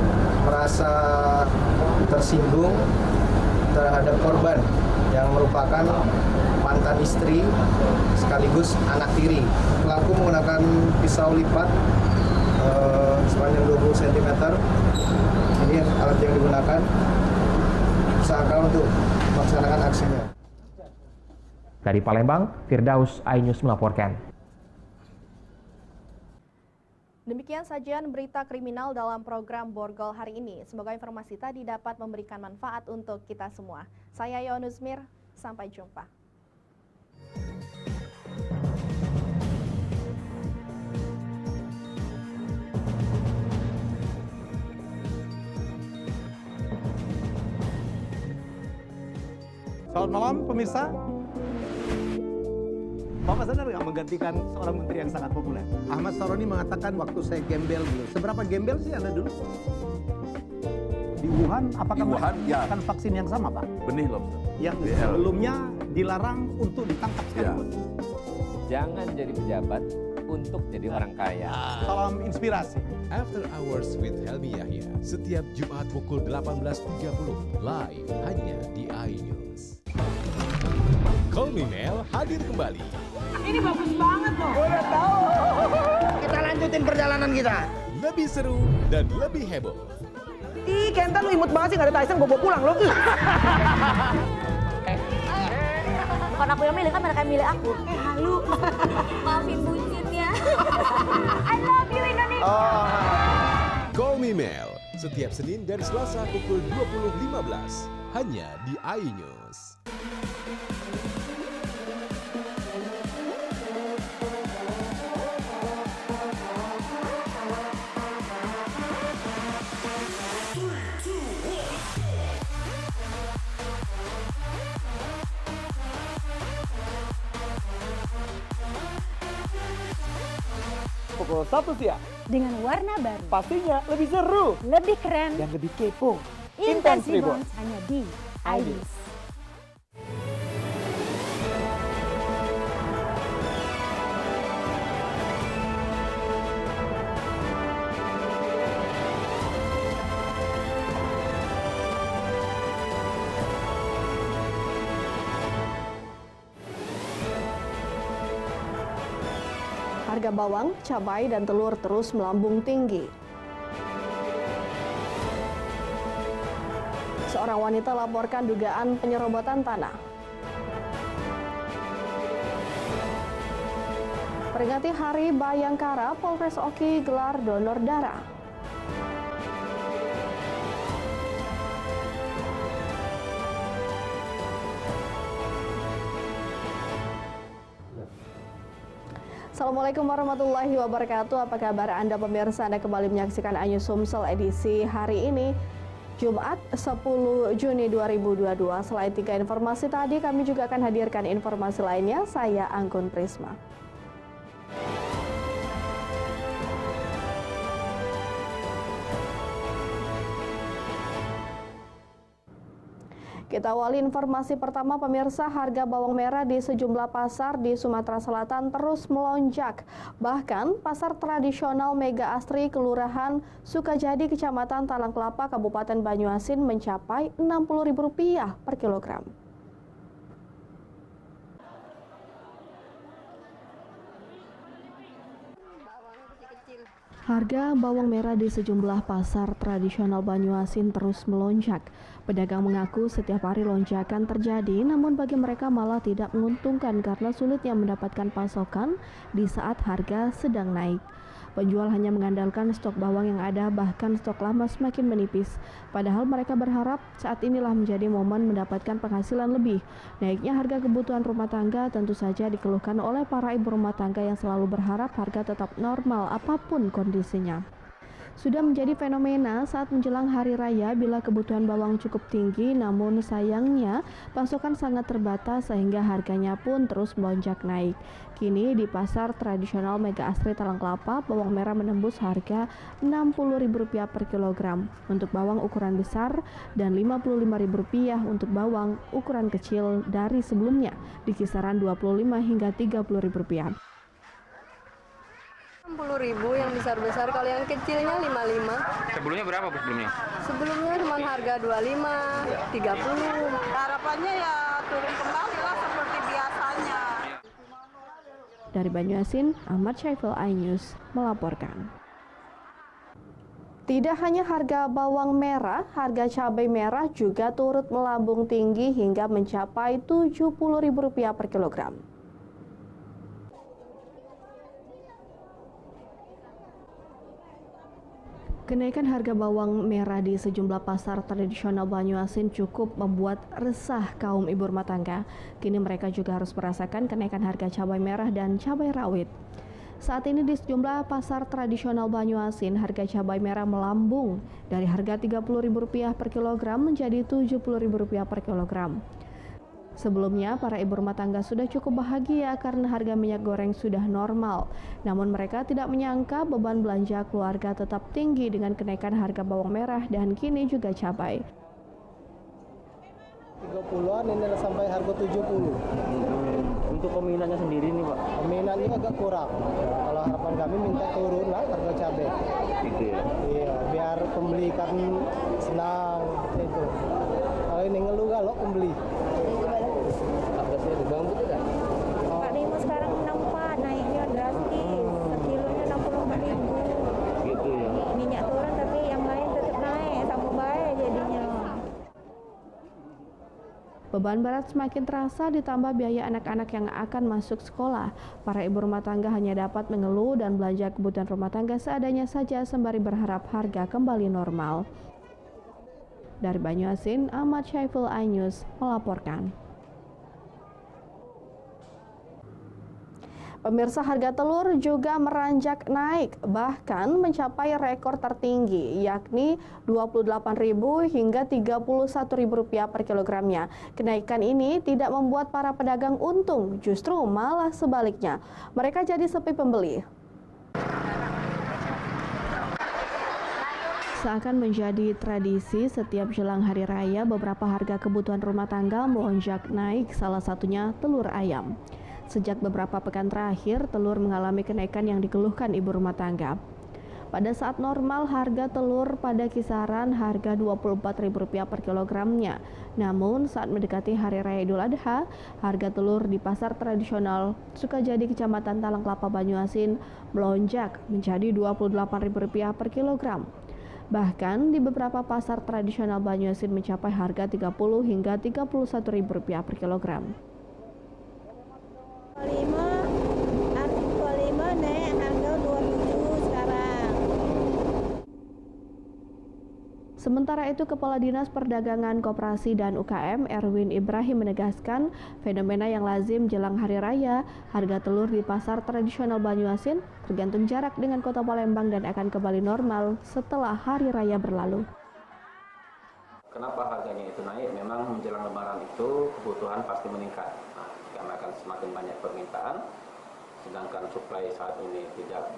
merasa tersinggung terhadap korban yang merupakan mantan istri sekaligus anak tiri. Pelaku menggunakan pisau lipat sepanjang 20 cm. Ini alat yang digunakan tersangka untuk melaksanakan aksinya. Dari Palembang, Firdaus, iNews melaporkan. Demikian sajian berita kriminal dalam program Borgol hari ini. Semoga informasi tadi dapat memberikan manfaat untuk kita semua. Saya Yonusmir, sampai jumpa. Selamat malam pemirsa. Bapak sadar nggak menggantikan seorang menteri yang sangat populer? Ahmad Saroni mengatakan waktu saya gembel dulu. Seberapa gembel sih Anda dulu? Di Wuhan, apakah menggunakan vaksin yang sama, Pak? Benih lobster. Yang sebelumnya dilarang untuk ditangkap sekalipun. Jangan jadi pejabat untuk jadi orang kaya. Salam inspirasi. After Hours with Helmi Yahya, setiap Jumat pukul 18.30, live hanya di iNews. Call Me Mel hadir kembali. Ini bagus banget loh. Udah tahu. Kita lanjutin perjalanan kita. Lebih seru dan lebih heboh. Ih, Kenta lu imut banget sih, gak ada Tyson, gue bawa pulang lo. Bukan aku yang milih, kan mereka yang milih aku. Halu. Maafin buncit ya. I love you Indonesia. Call Me Mel, setiap Senin dan Selasa pukul 20.15, hanya di iNews. Pukul 1 siang. Dengan warna baru. Pastinya lebih seru. Lebih keren. Dan lebih kepo. Intense Reborn hanya di iDis. Harga bawang, cabai, dan telur terus melambung tinggi. Seorang wanita laporkan dugaan penyerobotan tanah. Peringati Hari Bayangkara, Polres Oki gelar donor darah. Assalamualaikum warahmatullahi wabarakatuh. Apa kabar Anda pemirsa? Anda kembali menyaksikan iNews Sumsel edisi hari ini, Jumat 10 Juni 2022. Selain 3 informasi tadi, kami juga akan hadirkan informasi lainnya. Saya Anggun Prisma. Kita awali informasi pertama, pemirsa. Harga bawang merah di sejumlah pasar di Sumatera Selatan terus melonjak. Bahkan pasar tradisional Mega Asri Kelurahan Sukajadi, Kecamatan Talang Kelapa, Kabupaten Banyuasin mencapai Rp60.000 per kilogram. Harga bawang merah di sejumlah pasar tradisional Banyuasin terus melonjak. Pedagang mengaku setiap hari lonjakan terjadi, namun bagi mereka malah tidak menguntungkan karena sulitnya mendapatkan pasokan di saat harga sedang naik. Penjual hanya mengandalkan stok bawang yang ada, bahkan stok lama semakin menipis. Padahal mereka berharap saat inilah menjadi momen mendapatkan penghasilan lebih. Naiknya harga kebutuhan rumah tangga tentu saja dikeluhkan oleh para ibu rumah tangga yang selalu berharap harga tetap normal apapun kondisinya. Sudah menjadi fenomena saat menjelang hari raya bila kebutuhan bawang cukup tinggi, namun sayangnya pasokan sangat terbatas sehingga harganya pun terus melonjak naik. Kini di pasar tradisional Mega Asri Talang Kelapa, bawang merah menembus harga Rp60.000 per kilogram untuk bawang ukuran besar dan Rp55.000 untuk bawang ukuran kecil dari sebelumnya di kisaran Rp25 hingga Rp30.000. Rp60.000 yang besar-besar, kalau yang kecilnya Rp55. Sebelumnya berapa Bu sebelumnya? Sebelumnya cuma harga Rp25, Rp30. Harapannya ya turun kembali lah seperti biasanya. Dari Banyuasin, Ahmad Syaiful, iNews melaporkan. Tidak hanya harga bawang merah, harga cabai merah juga turut melambung tinggi hingga mencapai Rp70.000 per kilogram. Kenaikan harga bawang merah di sejumlah pasar tradisional Banyuasin cukup membuat resah kaum ibu rumah tangga. Kini mereka juga harus merasakan kenaikan harga cabai merah dan cabai rawit. Saat ini di sejumlah pasar tradisional Banyuasin, harga cabai merah melambung dari harga Rp30.000 per kilogram menjadi Rp70.000 per kilogram. Sebelumnya, para ibu rumah tangga sudah cukup bahagia karena harga minyak goreng sudah normal. Namun mereka tidak menyangka beban belanja keluarga tetap tinggi dengan kenaikan harga bawang merah dan kini juga cabai. 30-an ini sampai harga 70. Untuk peminatnya sendiri nih Pak? Peminatnya agak kurang. Kalau harapan kami minta turun lah harga cabai. Gitu ya? Iya, biar pembeli kan senang itu. Kalau ini ngeluh kalau pembeli. Harganya di bawang betul kan? Pak Nimo sekarang 64, naiknya drastis. Sekilonya Rp64.000. Gitu ya? Minyak turun tapi yang lain tetap naik, sama baik jadinya. Beban berat semakin terasa ditambah biaya anak-anak yang akan masuk sekolah. Para ibu rumah tangga hanya dapat mengeluh dan belanja kebutuhan rumah tangga seadanya saja sembari berharap harga kembali normal. Dari Banyuasin, Ahmad Syaiful, iNews melaporkan. Pemirsa, harga telur juga meranjak naik, bahkan mencapai rekor tertinggi, yakni Rp28.000 hingga Rp31.000 per kilogramnya. Kenaikan ini tidak membuat para pedagang untung, justru malah sebaliknya. Mereka jadi sepi pembeli. Seakan menjadi tradisi setiap jelang hari raya, beberapa harga kebutuhan rumah tangga melonjak naik, salah satunya telur ayam. Sejak beberapa pekan terakhir, telur mengalami kenaikan yang dikeluhkan ibu rumah tangga. Pada saat normal, harga telur pada kisaran harga Rp24.000 per kilogramnya. Namun, saat mendekati Hari Raya Idul Adha, harga telur di pasar tradisional Sukajadi, Kecamatan Talang Kelapa, Banyuasin melonjak menjadi Rp28.000 per kilogram. Bahkan di beberapa pasar tradisional Banyuasin mencapai harga Rp30 hingga Rp31.000 per kilogram. Rp25 naik harga Rp27 sekarang. Sementara itu, Kepala Dinas Perdagangan Koperasi dan UKM Erwin Ibrahim menegaskan fenomena yang lazim jelang Hari Raya, harga telur di pasar tradisional Banyuasin tergantung jarak dengan kota Palembang dan akan kembali normal setelah Hari Raya berlalu. Kenapa harganya itu naik? Memang menjelang Lebaran itu kebutuhan pasti meningkat. Nah, karena akan semakin banyak permintaan, sedangkan suplai saat ini tidak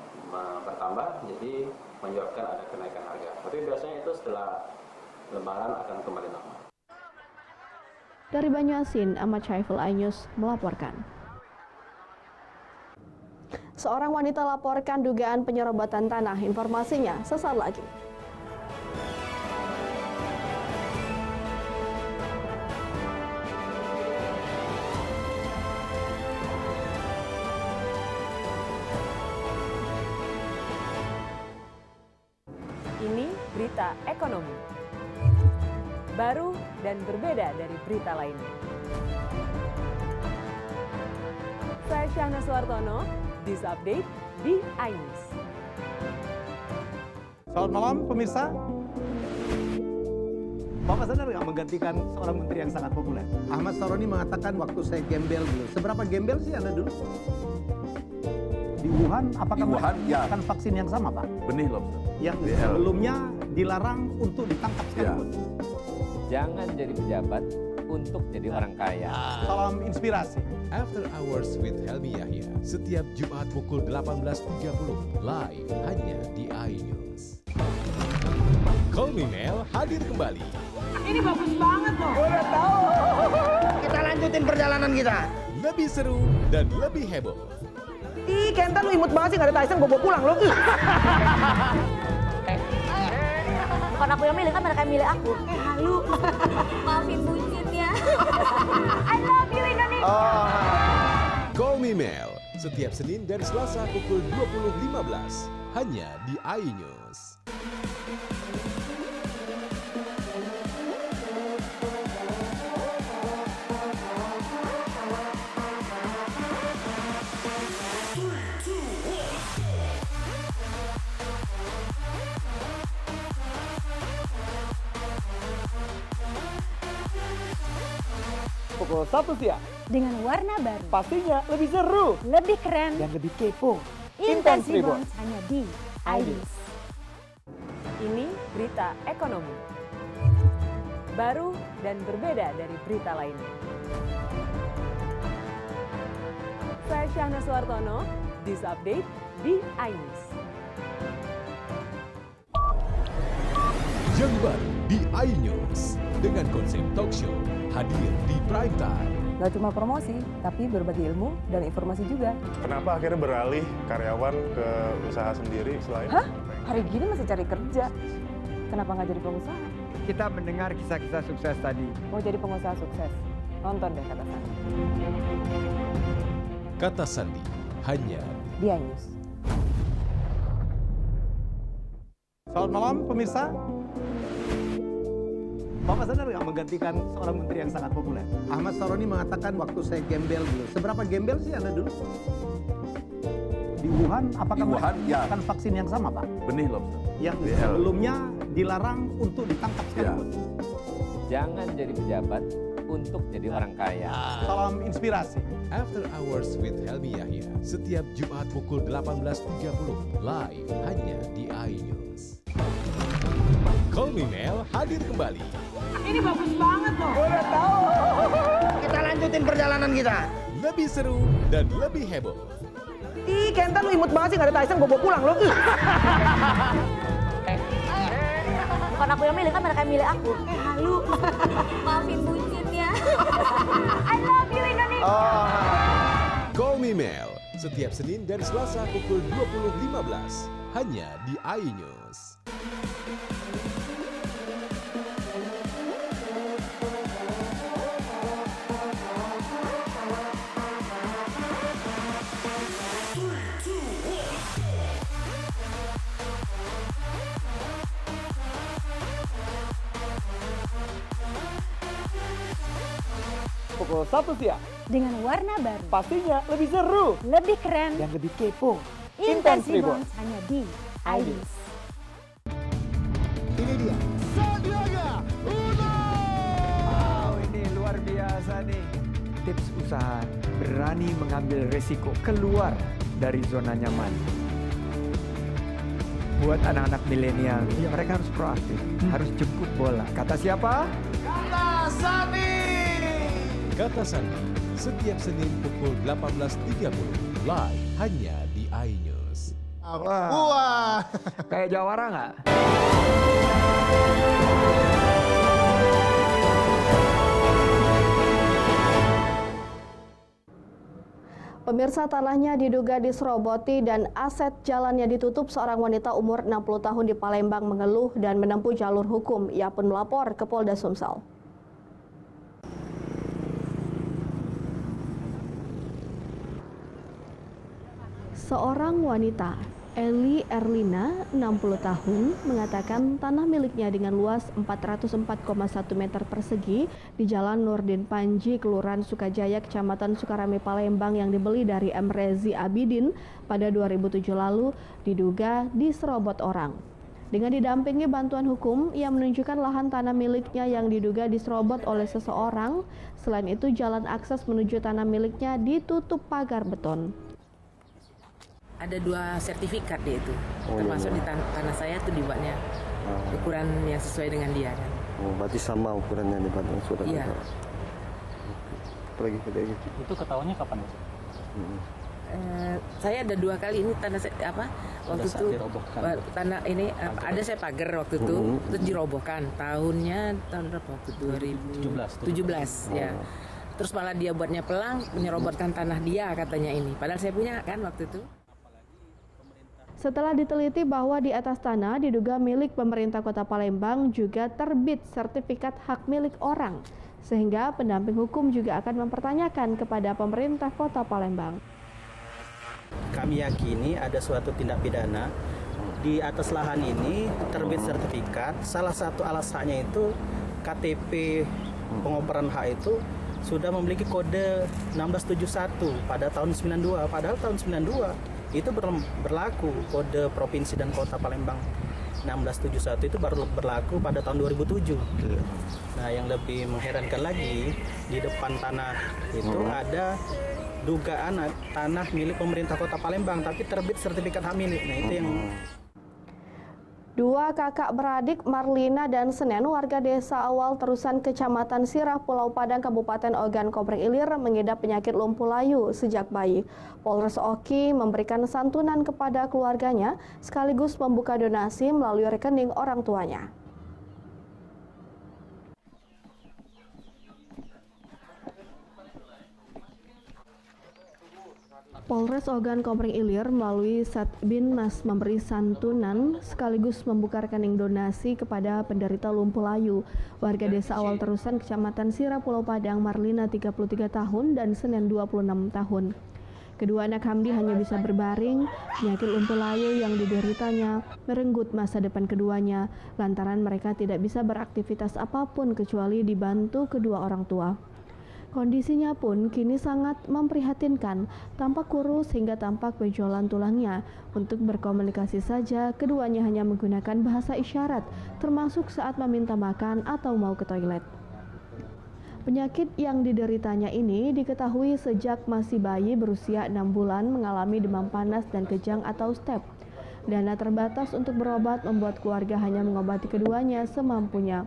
bertambah, jadi menyebabkan ada kenaikan harga. Tapi biasanya itu setelah Lebaran akan kembali normal. Dari Banyuasin, Ahmad Syaiful iNews melaporkan. Seorang wanita laporkan dugaan penyerobatan tanah. Informasinya sesaat lagi. Ini berita ekonomi. Baru dan berbeda dari berita lainnya. Saya Syahna Suartono, This Update di iNews. Selamat malam pemirsa. Bapak sadar nggak menggantikan seorang menteri yang sangat populer? Ahmad Saroni mengatakan waktu saya gembel dulu. Seberapa gembel sih Anda dulu? Di Wuhan, apakah menggunakan vaksin yang sama, Pak? Benih lobster. Yang sebelumnya dilarang untuk ditangkap sekalipun. Jangan jadi pejabat untuk jadi orang kaya. Salam inspirasi. After Hours with Helmi Yahya, setiap Jumat pukul 18.30, live hanya di iNews. Call Me Mel hadir kembali. Ini bagus banget loh. Udah tahu. Kita lanjutin perjalanan kita. Lebih seru dan lebih heboh. Ih, Kenta lu imut banget sih, gak ada Tyson, gue bawa pulang lo. Bukan aku yang milih, kan mereka yang milih aku. Halu. Maafin buncit ya. I love you Indonesia. Call Me Mel, setiap Senin dan Selasa pukul 20.15, hanya di iNews. Pukul 1 siang. Dengan warna baru. Pastinya lebih seru. Lebih keren. Dan lebih kepo. Intense Rebounds hanya di iNews. Ini berita ekonomi. Baru dan berbeda dari berita lainnya. Saya Syahna Suartono, This Update di iNews. Yang baru di iNews dengan konsep talk show hadir di prime time. Gak cuma promosi, tapi berbagi ilmu dan informasi juga. Kenapa akhirnya beralih karyawan ke usaha sendiri selain? Hah? Hari gini masih cari kerja. Kenapa nggak jadi pengusaha? Kita mendengar kisah-kisah sukses tadi. Mau jadi pengusaha sukses? Nonton deh Kata Sandi. Kata Sandi hanya di iNews. Selamat malam pemirsa. Bapak sadar nggak menggantikan seorang menteri yang sangat populer? Ahmad Saroni mengatakan waktu saya gembel dulu. Seberapa gembel sih Anda dulu? Di Wuhan, apakah menggunakan vaksin yang sama, Pak? Benih lobster. Yang sebelumnya dilarang untuk ditangkap sekalipun. Jangan jadi pejabat untuk jadi orang kaya. Salam inspirasi. After Hours with Helmi Yahya, setiap Jumat pukul 18.30, live hanya di iNews. Call Me Mel hadir kembali. Ini bagus banget loh. Udah tahu. Kita lanjutin perjalanan kita. Lebih seru dan lebih heboh. Ih, Kenta lu imut banget sih, gak ada Tyson, gue bawa pulang lo. Bukan aku yang milih, kan mereka yang milih aku. Halu. Maafin buncit ya. I love you Indonesia. Call Me Mel, setiap Senin dan Selasa pukul 20.15, hanya di iNews. Pukul 1 siang. Dengan warna baru. Pastinya lebih seru. Lebih keren. Dan lebih kepo. Intense Rebounds hanya di iNews. Ini dia. biasa nih. Tips usaha, berani mengambil resiko, keluar dari zona nyaman. Buat anak-anak milenial, mereka harus proaktif, harus jemput bola. Kata siapa? Kata Sandi. Kata Sandi, setiap Senin pukul 18.30 live hanya di iNews. Wah, kayak jawara nggak? Pemirsa, tanahnya diduga diseroboti dan aset jalannya ditutup. Seorang wanita umur 60 tahun di Palembang mengeluh dan menempuh jalur hukum. Ia pun melapor ke Polda Sumsel. Seorang wanita, Eli Erlina, 60 tahun, mengatakan tanah miliknya dengan luas 404,1 meter persegi di Jalan Nurdin Panji, Kelurahan Sukajaya, Kecamatan Sukarame, Palembang yang dibeli dari M. Rezi Abidin pada 2007 lalu diduga diserobot orang. Dengan didampingi bantuan hukum, ia menunjukkan lahan tanah miliknya yang diduga diserobot oleh seseorang. Selain itu, jalan akses menuju tanah miliknya ditutup pagar beton. Ada 2 sertifikat dia itu, termasuk di tanah saya tuh dibuatnya ukuran yang sesuai dengan dia kan. Oh, berarti sama ukurannya di Bandung sudah. Iya. Apalagi kayak gitu. Itu ketahuannya kapan? Saya ada 2 kali ini tanah waktu itu tanah ini ada saya pagar waktu itu terus dirobohkan tahun berapa waktu 2017 ya. Terus malah dia buatnya pelang menyerobotkan tanah dia katanya ini, padahal saya punya kan waktu itu. Setelah diteliti bahwa di atas tanah diduga milik pemerintah Kota Palembang juga terbit sertifikat hak milik orang, sehingga pendamping hukum juga akan mempertanyakan kepada pemerintah Kota Palembang. Kami yakini ada suatu tindak pidana di atas lahan ini terbit sertifikat. Salah satu alasannya itu KTP pengoperan hak itu sudah memiliki kode 1671 pada tahun 92. Padahal tahun 92 itu berlaku kode provinsi dan kota Palembang 1671 itu baru berlaku pada tahun 2007. Nah, yang lebih mengherankan lagi, di depan tanah itu ada dugaan tanah milik pemerintah Kota Palembang tapi terbit sertifikat hak milik. Nah, itu yang 2 kakak beradik Marlina dan Senen, warga desa Awal Terusan Kecamatan Sirah, Pulau Padang, Kabupaten Ogan Komering Ilir, mengidap penyakit lumpuh layu sejak bayi. Polres Oki memberikan santunan kepada keluarganya sekaligus membuka donasi melalui rekening orang tuanya. Polres Ogan Komering Ilir melalui Satbinmas memberi santunan sekaligus membuka rekening donasi kepada penderita lumpuh layu. Warga desa Awal Terusan Kecamatan Sirah, Pulau Padang, Marlina 33 tahun dan Senen 26 tahun. Kedua anak Hamdi hanya bisa berbaring. Penyakit lumpuh layu yang dideritanya merenggut masa depan keduanya lantaran mereka tidak bisa beraktivitas apapun kecuali dibantu kedua orang tua. Kondisinya pun kini sangat memprihatinkan, tampak kurus hingga tampak benjolan tulangnya. Untuk berkomunikasi saja, keduanya hanya menggunakan bahasa isyarat, termasuk saat meminta makan atau mau ke toilet. Penyakit yang dideritanya ini diketahui sejak masih bayi berusia 6 bulan mengalami demam panas dan kejang atau step. Dana terbatas untuk berobat membuat keluarga hanya mengobati keduanya semampunya.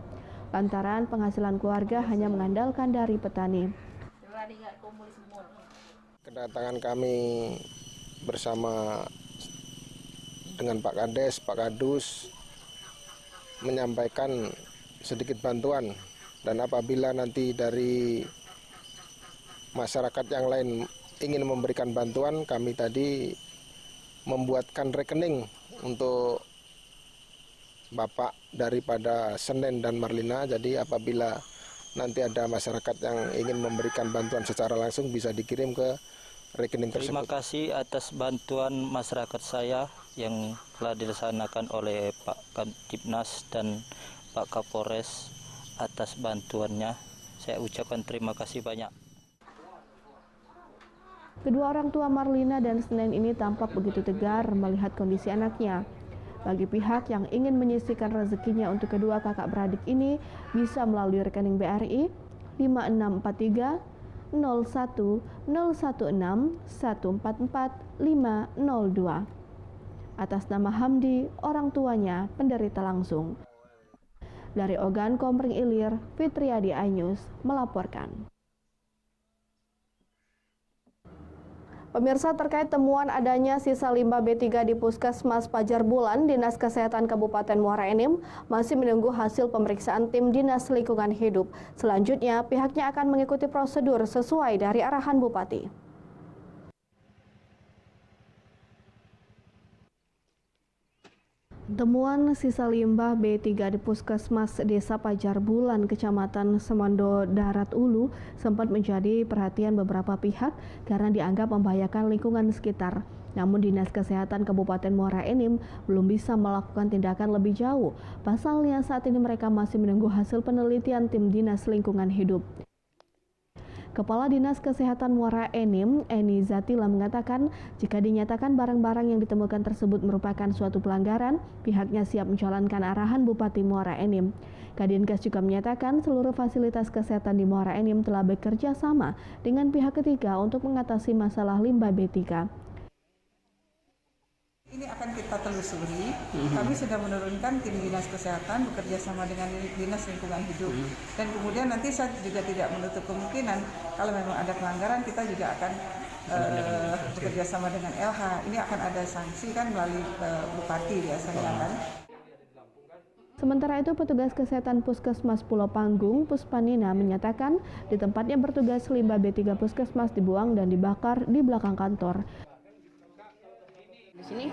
Lantaran penghasilan keluarga hanya mengandalkan dari petani. Kedatangan kami bersama dengan Pak Kades, Pak Kadus menyampaikan sedikit bantuan, dan apabila nanti dari masyarakat yang lain ingin memberikan bantuan, kami tadi membuatkan rekening untuk Bapak daripada Senen dan Marlina. Jadi apabila nanti ada masyarakat yang ingin memberikan bantuan secara langsung bisa dikirim ke rekening tersebut. Terima kasih atas bantuan masyarakat saya yang telah dilaksanakan oleh Pak Kantipnas dan Pak Kapolres atas bantuannya. Saya ucapkan terima kasih banyak. Kedua orang tua Marlina dan Senen ini tampak begitu tegar melihat kondisi anaknya. Bagi pihak yang ingin menyisihkan rezekinya untuk kedua kakak beradik ini bisa melalui rekening BRI 5643 01 016 144 502. Atas nama Hamdi, orang tuanya penderita langsung. Dari Ogan Kompring Ilir, Fitriadi iNews melaporkan. Pemirsa, terkait temuan adanya sisa limbah B3 di Puskesmas Pajar Bulan, Dinas Kesehatan Kabupaten Muara Enim masih menunggu hasil pemeriksaan tim Dinas Lingkungan Hidup. Selanjutnya, pihaknya akan mengikuti prosedur sesuai dari arahan Bupati. Temuan sisa limbah B3 di Puskesmas Desa Pajar Bulan, Kecamatan Semando Darat Ulu sempat menjadi perhatian beberapa pihak karena dianggap membahayakan lingkungan sekitar. Namun Dinas Kesehatan Kabupaten Muara Enim belum bisa melakukan tindakan lebih jauh. Pasalnya saat ini mereka masih menunggu hasil penelitian tim Dinas Lingkungan Hidup. Kepala Dinas Kesehatan Muara Enim, Eni Zatila mengatakan, jika dinyatakan barang-barang yang ditemukan tersebut merupakan suatu pelanggaran, pihaknya siap menjalankan arahan Bupati Muara Enim. Kadinkes juga menyatakan seluruh fasilitas kesehatan di Muara Enim telah bekerja sama dengan pihak ketiga untuk mengatasi masalah limbah B3. Ini akan kita telusuri. Kami sudah menurunkan tim Dinas Kesehatan bekerja sama dengan Dinas Lingkungan Hidup. Dan kemudian nanti saya juga tidak menutup kemungkinan kalau memang ada pelanggaran kita juga akan bekerja sama dengan LH. Ini akan ada sanksi kan melalui Bupati biasanya kan. Sementara itu, petugas kesehatan Puskesmas Pulau Panggung, Puspanina, menyatakan di tempatnya bertugas limbah B3 Puskesmas dibuang dan dibakar di belakang kantor. Di sini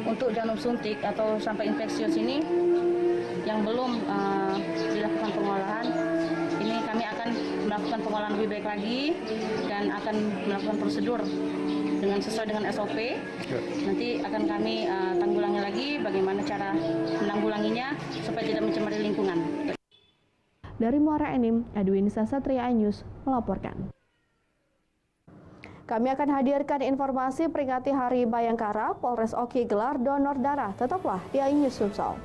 untuk jarum suntik atau sampai infeksius ini yang belum dilakukan pengolahan, ini kami akan melakukan pengolahan lebih baik lagi dan akan melakukan prosedur dengan sesuai dengan SOP. Nanti akan kami tanggulangi lagi bagaimana cara menanggulanginya supaya tidak mencemari lingkungan. Dari Muara Enim, Edwin Sasatria iNews melaporkan. Kami akan hadirkan informasi peringati Hari Bayangkara, Polres Oki gelar donor darah. Tetaplah di iNews Sumsel.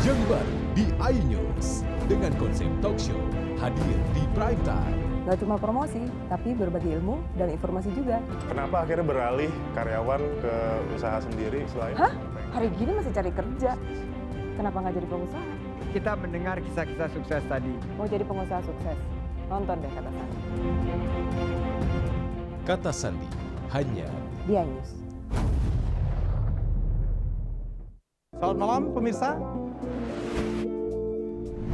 Yang baru di iNews dengan konsep talk show hadir di prime time. Gak cuma promosi, tapi berbagi ilmu dan informasi juga. Kenapa akhirnya beralih karyawan ke usaha sendiri selain? Hah? Hari gini masih cari kerja. Kenapa nggak jadi pengusaha? Kita mendengar kisah-kisah sukses tadi. Mau jadi pengusaha sukses? Nonton deh Kata Sandi. Kata Sandi, hanya di iNews. Selamat malam pemirsa.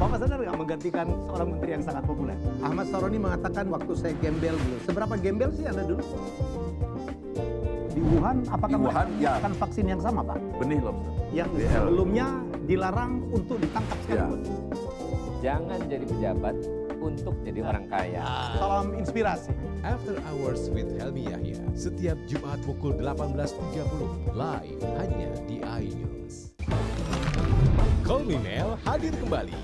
Bapak sadar nggak menggantikan seorang menteri yang sangat populer? Ahmad Saroni mengatakan waktu saya gembel dulu. Seberapa gembel sih Anda dulu? Di Wuhan, apakah menggunakan vaksin yang sama, Pak? Benih lobster. Yang sebelumnya dilarang untuk ditangkap sekali. Jangan jadi pejabat untuk jadi orang kaya. Salam inspirasi. After Hours with Helmi Yahya, setiap Jumat pukul 18.30, live hanya di iNews. Call Me Mel hadir kembali.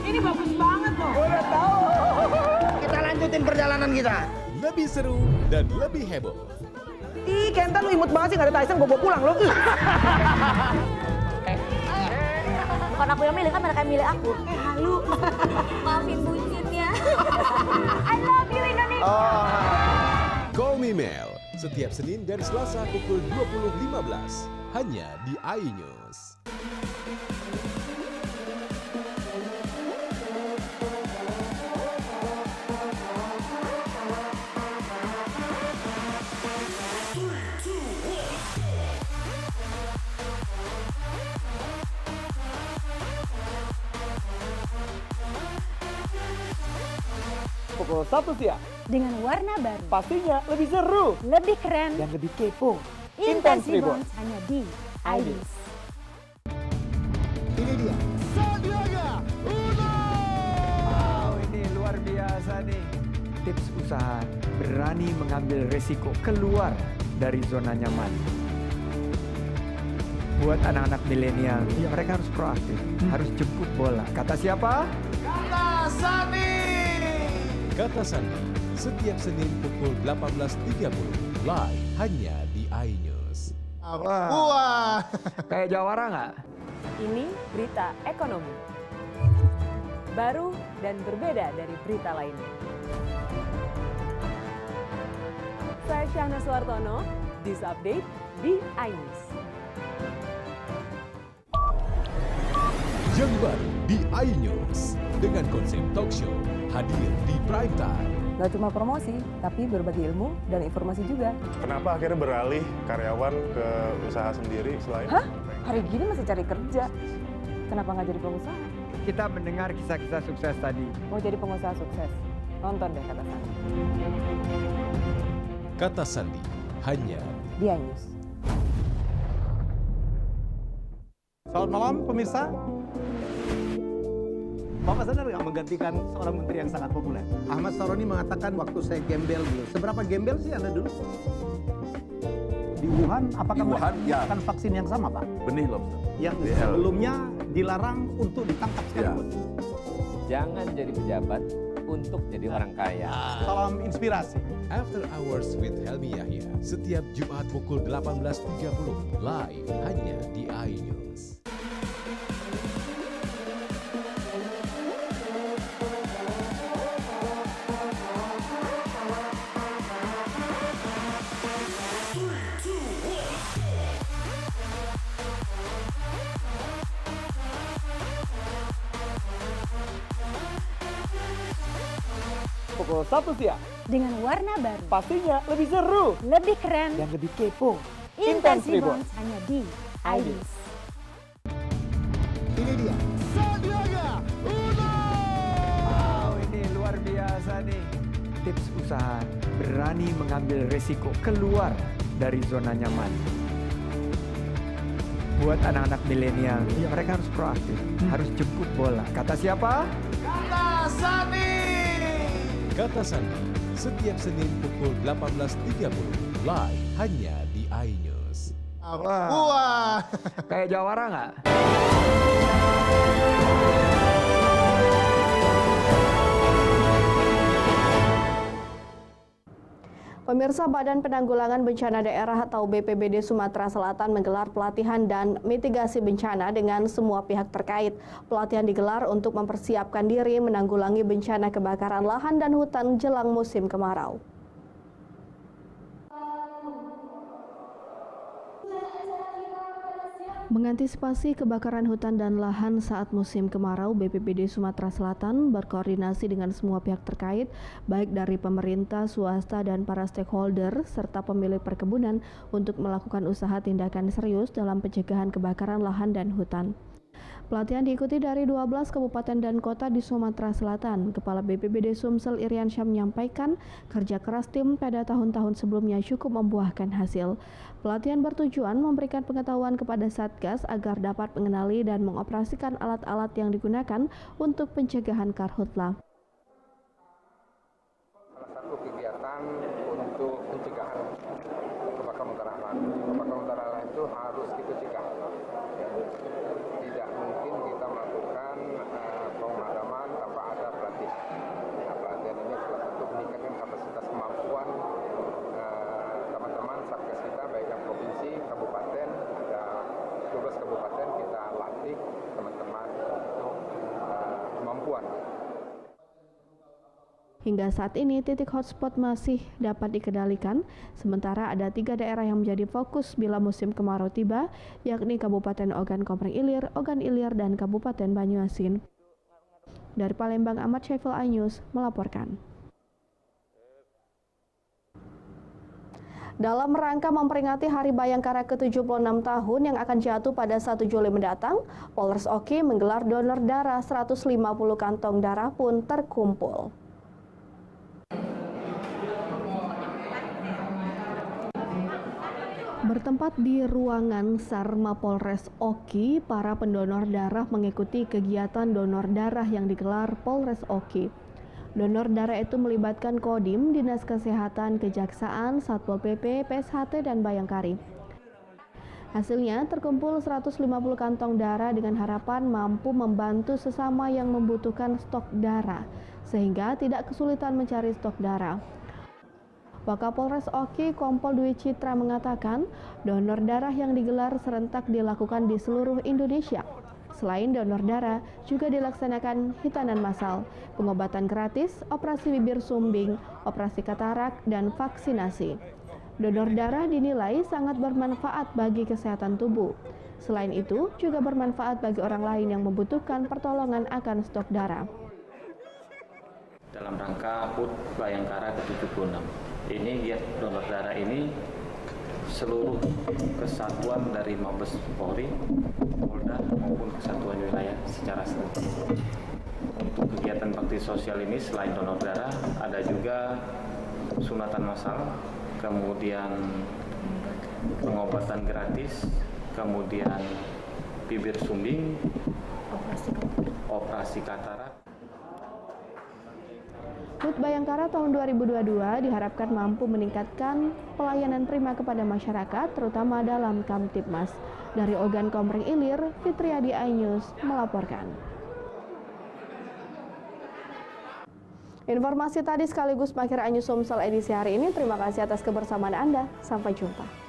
Ini bagus banget loh. Udah tahu. Kita lanjutin perjalanan kita. Lebih seru dan lebih heboh. Ih, Kenta lu imut banget sih, gak ada Tyson, gue bawa pulang lo. Bukan aku yang milih, kan mereka yang milih aku. Halu. Maafin bucinnya. I love you Indonesia. Call Me Mel, setiap Senin dan Selasa pukul 20.15, hanya di iNews. Pukul 1 siang. Dengan warna baru. Pastinya lebih seru. Lebih keren. Dan lebih kepo. Intense Reborns hanya di iNews. Ini dia. Sandiaga Uno! Wow, ini luar biasa nih. Tips usaha berani mengambil resiko keluar dari zona nyaman. Buat anak-anak milenial, mereka harus proaktif, harus jemput bola. Kata siapa? Kata Sandi. Kata Sandi, setiap Senin pukul 18.30 live hanya di iNews. Wah, kayak jawara nggak? Ini berita ekonomi. Baru dan berbeda dari berita lainnya. Saya Syahna Suartono, This Update di iNews. Yang baru di iNews dengan konsep talk show hadir di prime time. Gak cuma promosi, tapi berbagi ilmu dan informasi juga. Kenapa akhirnya beralih karyawan ke usaha sendiri selain? Hah? Hari gini masih cari kerja. Kenapa nggak jadi pengusaha? Kita mendengar kisah-kisah sukses tadi. Mau jadi pengusaha sukses? Nonton deh Kata Sandi. Kata Sandi hanya di iNews. Selamat malam pemirsa. Bapak sadar nggak menggantikan seorang menteri yang sangat populer? Ahmad Saroni mengatakan waktu saya gembel dulu. Seberapa gembel sih Anda dulu? Di Wuhan, apakah menggunakan vaksin yang sama, Pak? Benih lobster. Yang sebelumnya dilarang untuk ditangkap sekalipun. Jangan jadi pejabat untuk jadi orang kaya. Salam inspirasi. After Hours with Helmi Yahya setiap Jumat pukul 18.30 live hanya di iNews. Pukul 1 siang. Dengan warna baru. Pastinya lebih seru. Lebih keren. Dan lebih kepo. Intense Rebounds hanya di iNews. Ini dia. Sandiaga Uno. Wow, ini luar biasa nih. Tips usaha, berani mengambil resiko, keluar dari zona nyaman. Buat anak-anak milenial, mereka harus proaktif, harus jemput bola. Kata siapa? Kata Sandi. Kata Sandi, setiap Senin pukul 18.30 live hanya di iNews. Wah, kayak jawara nggak? Pemirsa, Badan Penanggulangan Bencana Daerah atau BPBD Sumatera Selatan menggelar pelatihan dan mitigasi bencana dengan semua pihak terkait. Pelatihan digelar untuk mempersiapkan diri menanggulangi bencana kebakaran lahan dan hutan jelang musim kemarau. Mengantisipasi kebakaran hutan dan lahan saat musim kemarau, BPBD Sumatera Selatan berkoordinasi dengan semua pihak terkait, baik dari pemerintah, swasta, dan para stakeholder, serta pemilik perkebunan untuk melakukan usaha tindakan serius dalam pencegahan kebakaran lahan dan hutan. Pelatihan diikuti dari 12 kabupaten dan kota di Sumatera Selatan. Kepala BPBD Sumsel Iriansyah menyampaikan kerja keras tim pada tahun-tahun sebelumnya cukup membuahkan hasil. Pelatihan bertujuan memberikan pengetahuan kepada Satgas agar dapat mengenali dan mengoperasikan alat-alat yang digunakan untuk pencegahan karhutla. Salah satu kegiatan untuk pencegahan kebakaran hutan lahan. Kebakaran hutan lahan itu harus kita cegah. Tidak mungkin kita melakukan pemadaman tanpa ada pelatihan. Nah, pelatihan ini salah satu meningkatkan kapasitas kemampuan teman-teman Satgas kita, baik yang provinsi, kabupaten, ada 12 kabupaten kita latih teman-teman untuk kemampuan. Hingga saat ini titik hotspot masih dapat dikendalikan, sementara ada 3 daerah yang menjadi fokus bila musim kemarau tiba, yakni Kabupaten Ogan Komering Ilir, Ogan Ilir, dan Kabupaten Banyuasin. Dari Palembang, Ahmad Syaiful, iNews melaporkan. Dalam rangka memperingati Hari Bayangkara ke-76 tahun yang akan jatuh pada 1 Juli mendatang, Polres Oki menggelar donor darah. 150 kantong darah pun terkumpul. Bertempat di ruangan Sarma Polres Oki, para pendonor darah mengikuti kegiatan donor darah yang digelar Polres Oki. Donor darah itu melibatkan Kodim, Dinas Kesehatan, Kejaksaan, Satpol PP, PSHT, dan Bayangkari. Hasilnya terkumpul 150 kantong darah dengan harapan mampu membantu sesama yang membutuhkan stok darah, sehingga tidak kesulitan mencari stok darah. Wakapolres Oki Kompol Dwi Citra mengatakan, donor darah yang digelar serentak dilakukan di seluruh Indonesia. Selain donor darah, juga dilaksanakan hitanan massal, pengobatan gratis, operasi bibir sumbing, operasi katarak, dan vaksinasi. Donor darah dinilai sangat bermanfaat bagi kesehatan tubuh. Selain itu, juga bermanfaat bagi orang lain yang membutuhkan pertolongan akan stok darah. Dalam rangka HUT Bayangkara ke-76, ini giat donor darah ini seluruh kesatuan dari Mabes Polri, Polda maupun kesatuan wilayah secara serentak. Untuk kegiatan bakti sosial ini selain donor darah, ada juga sunatan massal, kemudian pengobatan gratis, kemudian bibir sumbing, operasi katarak. HUT Bayangkara tahun 2022 diharapkan mampu meningkatkan pelayanan prima kepada masyarakat, terutama dalam Kamtibmas. Dari Ogan Komering Ilir, Fitriadi iNews melaporkan. Informasi tadi sekaligus mengakhiri iNews Sumsel edisi hari ini. Terima kasih atas kebersamaan Anda. Sampai jumpa.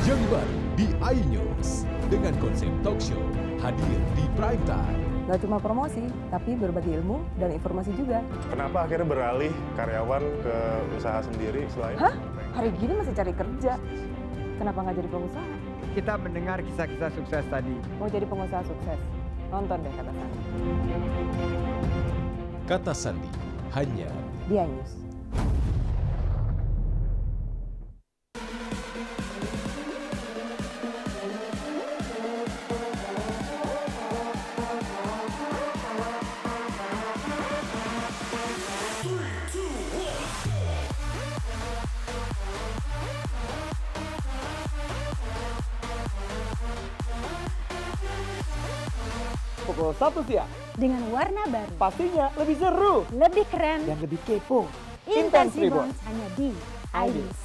Yang baru di iNews dengan konsep talk show hadir di prime time. Gak cuma promosi, tapi berbagi ilmu dan informasi juga. Kenapa akhirnya beralih karyawan ke usaha sendiri selain? Hah? Hari gini masih cari kerja. Kenapa nggak jadi pengusaha? Kita mendengar kisah-kisah sukses tadi. Mau jadi pengusaha sukses? Nonton deh Kata Sandi. Kata Sandi hanya di iNews. Pukul 1 siang. Dengan warna baru. Pastinya lebih seru. Lebih keren. Dan lebih kepo. Intense Rebounds hanya di iNews.